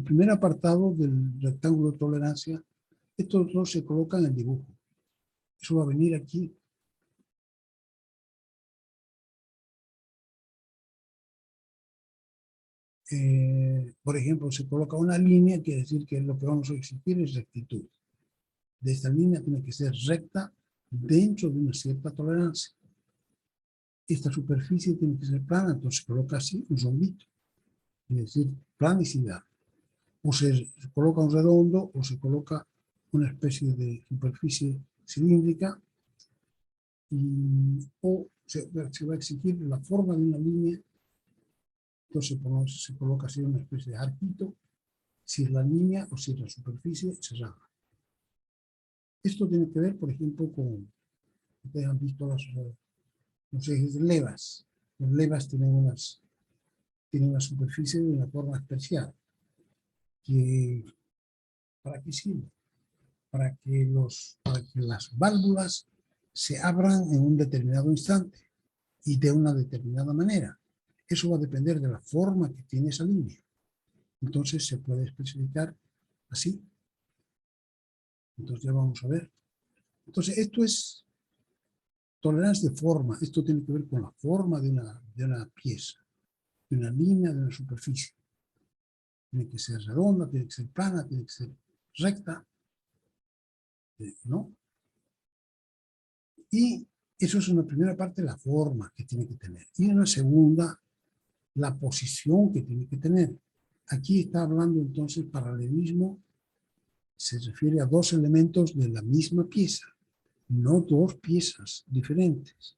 primer apartado del rectángulo de tolerancia, estos dos se colocan en el dibujo. Eso va a venir aquí. Por ejemplo, se coloca una línea, quiere decir que lo que vamos a exigir es rectitud. De esta línea tiene que ser recta dentro de una cierta tolerancia. Esta superficie tiene que ser plana, entonces se coloca así un rombito, es decir, planicidad. O se coloca un redondo o se coloca una especie de superficie cilíndrica o se va a exigir la forma de una línea, entonces se coloca así una especie de arquito, si es la línea o si es la superficie cerrada. Esto tiene que ver, por ejemplo, con, ustedes han visto los ejes de levas. Los levas tienen una superficie de una forma especial. ¿Para qué sirve? Para que las válvulas se abran en un determinado instante y de una determinada manera. Eso va a depender de la forma que tiene esa línea. Entonces se puede especificar así. Entonces ya vamos a ver. Entonces esto es tolerancia de forma. Esto tiene que ver con la forma de una pieza, de una línea, de una superficie. Tiene que ser redonda, tiene que ser plana, tiene que ser recta, ¿no? Y eso es una primera parte, la forma que tiene que tener. Y en la segunda, la posición que tiene que tener. Aquí está hablando entonces paralelismo, se refiere a 2 elementos de la misma pieza, no 2 piezas diferentes.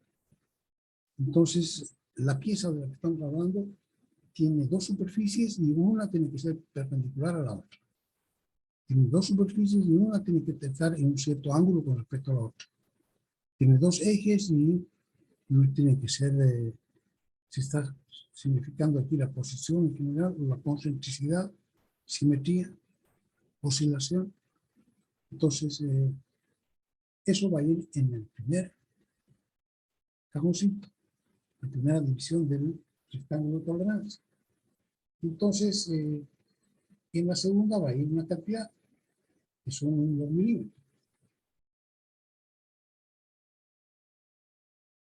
Entonces, la pieza de la que estamos hablando tiene 2 superficies y una tiene que ser perpendicular a la otra. Tiene 2 superficies y una tiene que estar en un cierto ángulo con respecto a la otra. Tiene 2 ejes y tiene que ser, se está significando aquí la posición en general, la concentricidad, simetría, oscilación. Entonces, eso va a ir en el primer cajoncito, la primera división del rectángulo de tolerancia. Entonces, en la segunda va a ir una cantidad, que son los milímetros.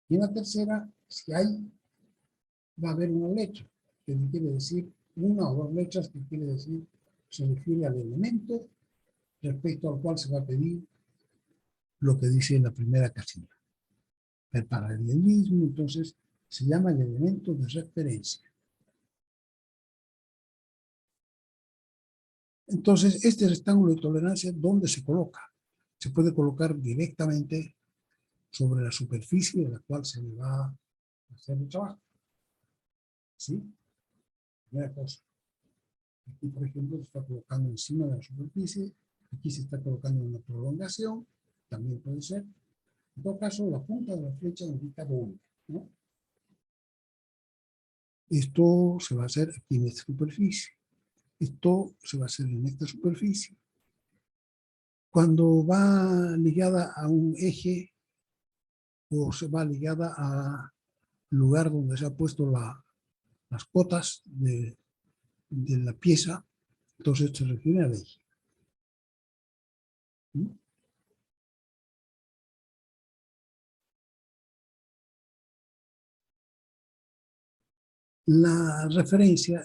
Y en la tercera, si hay, va a haber una letra, que quiere decir una o 2 letras, que quiere decir, se refiere al elemento respecto al cual se va a pedir lo que dice en la primera casilla. El paralelismo, entonces, se llama el elemento de referencia. Entonces, este rectángulo de tolerancia, ¿dónde se coloca? Se puede colocar directamente sobre la superficie de la cual se le va a hacer el trabajo. ¿Sí? Primera cosa. Aquí, por ejemplo, se está colocando encima de la superficie. Aquí se está colocando una prolongación. También puede ser. En todo caso, la punta de la flecha indica dónde, ¿no? Esto se va a hacer aquí en esta superficie. Esto se va a hacer en esta superficie. Cuando va ligada a un eje o se va ligada al lugar donde se ha puesto las cotas de la pieza, entonces se refiere al eje. ¿Mm? La referencia,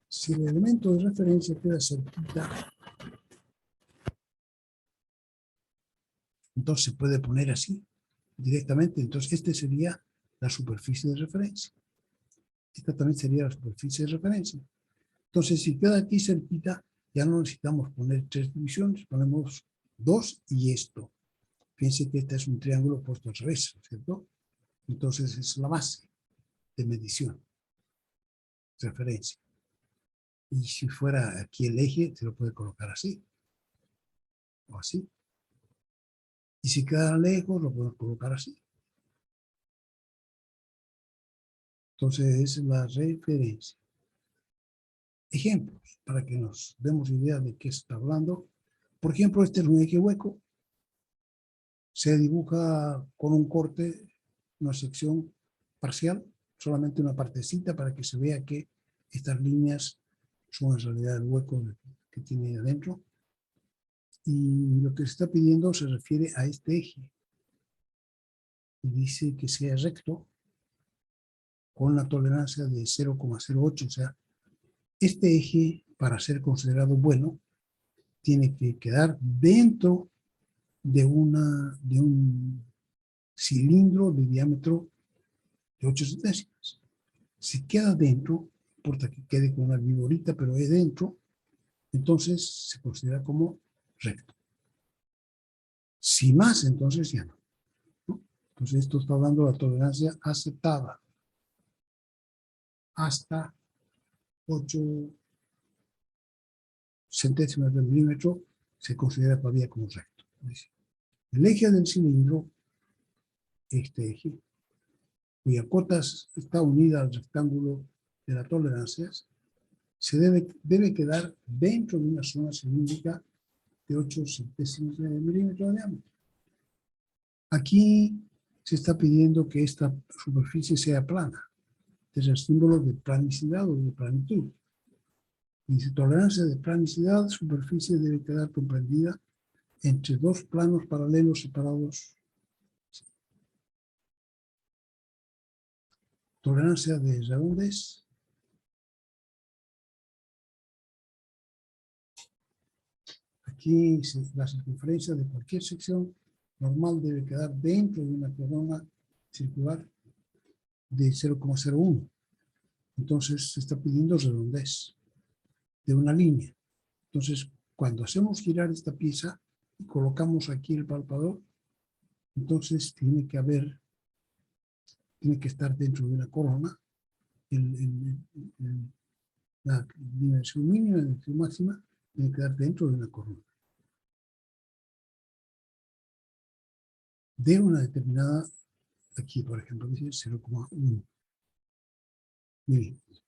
si el elemento de referencia queda cerquita Entonces se puede poner así directamente. Entonces este sería la superficie de referencia. Esta también sería la superficie de referencia. Entonces si queda aquí cerquita, ya no necesitamos poner 3 divisiones, ponemos 2 y esto. Fíjense que este es un triángulo puesto al revés, ¿cierto? Entonces es la base de medición, referencia. Y si fuera aquí el eje, se lo puede colocar así, o así. Y si queda lejos, lo podemos colocar así. Entonces es la referencia. Ejemplos, para que nos demos idea de qué se está hablando. Por ejemplo, este es un eje hueco. Se dibuja con un corte, una sección parcial, solamente una partecita para que se vea que estas líneas son en realidad el hueco que tiene ahí adentro. Y lo que se está pidiendo se refiere a este eje. Y dice que sea recto con la tolerancia de 0,08. O sea, este eje, para ser considerado bueno, tiene que quedar dentro de un cilindro de diámetro de 8 centésimas. Si queda dentro, no importa que quede con una viborita, pero es dentro, entonces se considera como recto. Si más, entonces ya no. Entonces esto está dando la tolerancia aceptada hasta 8 centésimas de milímetro, se considera todavía como recto. El eje del cilindro, este eje, cuya cota está unida al rectángulo de la tolerancia, se debe quedar dentro de una zona cilíndrica de 8 centésimos de milímetro de diámetro. Aquí se está pidiendo que esta superficie sea plana. Es el símbolo de planicidad o de planitud. Dice tolerancia de planicidad, superficie debe quedar comprendida entre 2 planos paralelos separados. Tolerancia de redondez. Aquí la circunferencia de cualquier sección normal debe quedar dentro de una corona circular de 0,01. Entonces se está pidiendo redondez de una línea. Entonces, cuando hacemos girar esta pieza y colocamos aquí el palpador, entonces tiene que estar dentro de una corona. La dimensión mínima y la dimensión máxima tiene que quedar dentro de una corona. De una determinada, aquí por ejemplo dice 0,1 milímetros.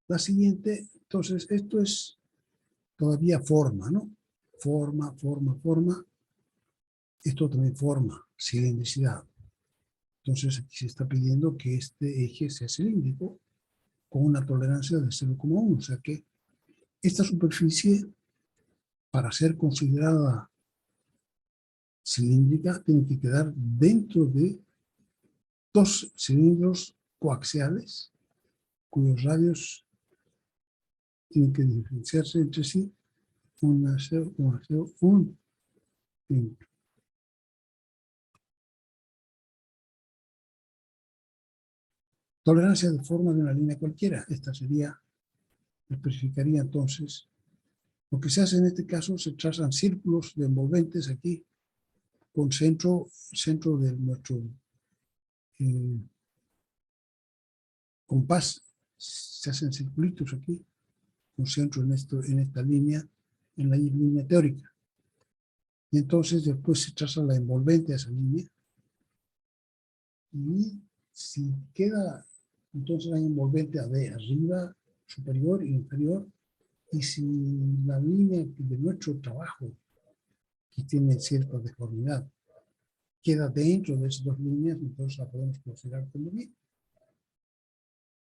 La siguiente, entonces esto es todavía forma, ¿no? Forma, forma, forma. Esto también forma, cilindricidad. Entonces aquí se está pidiendo que este eje sea cilíndrico con una tolerancia de 0,1. O sea que esta superficie, para ser considerada cilíndrica, tiene que quedar dentro de 2 cilindros coaxiales cuyos radios tienen que diferenciarse entre sí 1,01 milímetro. Tolerancia de forma de una línea cualquiera. Esta especificaría entonces, lo que se hace en este caso, se trazan círculos de envolventes aquí, con centro de nuestro compás, se hacen circulitos aquí, con centro en esta línea, en la línea teórica. Y entonces después se traza la envolvente a esa línea. Y si queda, entonces hay envolvente de arriba, superior e inferior. Y si la línea de nuestro trabajo, que tiene cierta deformidad, queda dentro de esas 2 líneas, entonces la podemos considerar como bien.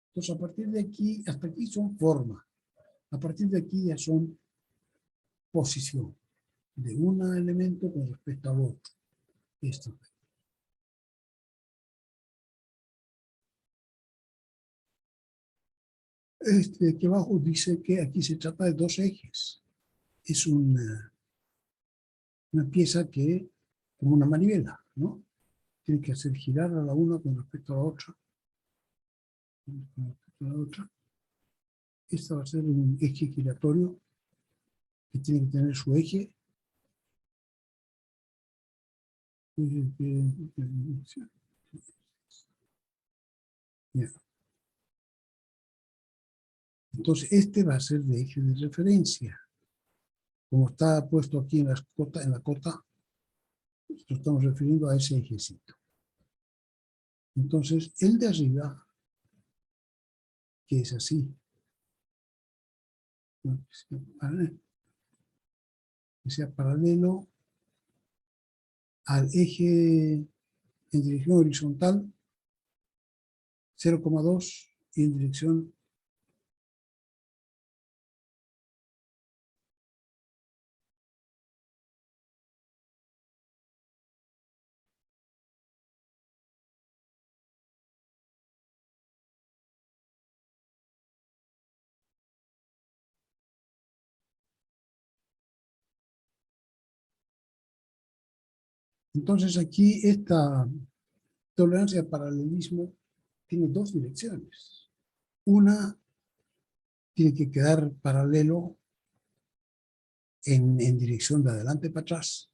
Entonces a partir de aquí, hasta aquí son forma. A partir de aquí ya son posición de un elemento con respecto al otro. Esto. Aquí abajo dice que aquí se trata de 2 ejes. es una pieza que, como una manivela, ¿no? Tiene que hacer girar a la una con respecto a la otra. Con respecto a la otra. Esta va a ser un eje giratorio que tiene que tener su eje. Ya. Entonces, este va a ser de eje de referencia. Como está puesto aquí en la cota, nos estamos refiriendo a ese ejecito. Entonces, el de arriba, que es así, que sea paralelo al eje en dirección horizontal, 0,2, y en dirección entonces aquí esta tolerancia al paralelismo tiene dos direcciones. Una tiene que quedar paralelo en dirección de adelante para atrás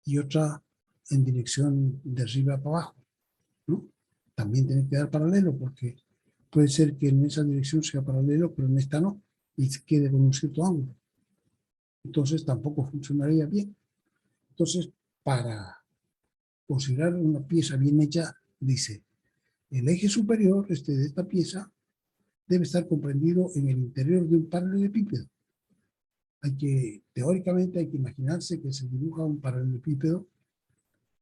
y otra en dirección de arriba para abajo, ¿no? También tiene que quedar paralelo porque puede ser que en esa dirección sea paralelo, pero en esta no, y quede con un cierto ángulo. Entonces tampoco funcionaría bien. Entonces, para considerar una pieza bien hecha, dice, el eje superior de esta pieza debe estar comprendido en el interior de un paralelepípedo. Teóricamente hay que imaginarse que se dibuja un paralelepípedo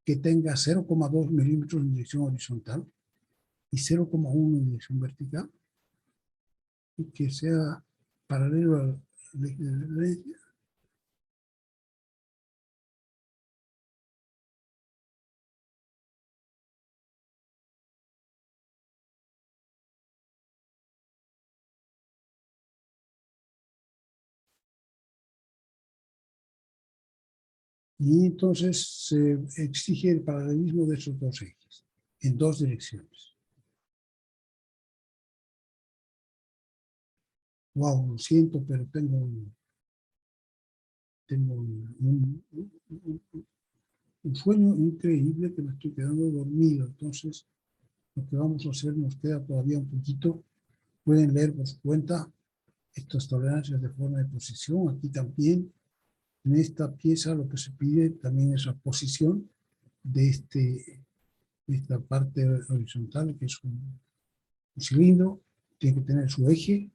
que tenga 0,2 milímetros en dirección horizontal y 0,1 en dirección vertical, y que sea paralelo al eje de referencia. Y entonces se exige el paralelismo de esos dos ejes, en dos direcciones. Wow, lo siento, pero tengo un sueño increíble que me estoy quedando dormido. Entonces, lo que vamos a hacer nos queda todavía un poquito. Pueden leer por su cuenta estas tolerancias de forma de posición. Aquí también, en esta pieza, lo que se pide también es la posición de esta parte horizontal, que es un cilindro. Tiene que tener su eje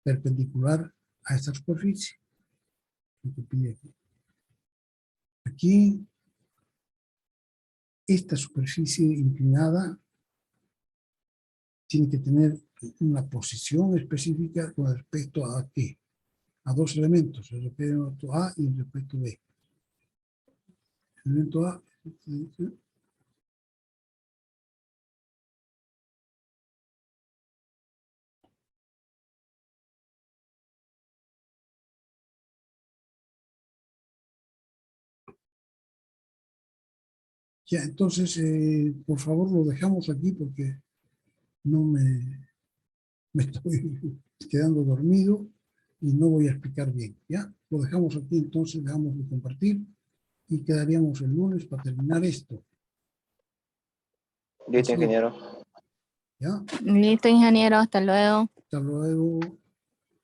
perpendicular a esta superficie. Lo que pide aquí. Aquí, esta superficie inclinada tiene que tener una posición específica con respecto a ¿qué? A dos elementos, el elemento A y el elemento B. El elemento A, ya, entonces, por favor, lo dejamos aquí porque no me estoy quedando dormido y no voy a explicar bien, ¿ya? Lo dejamos aquí, entonces dejamos de compartir y quedaríamos el lunes para terminar esto. Listo, ingeniero. ¿Ya? Listo, ingeniero, hasta luego. Hasta luego.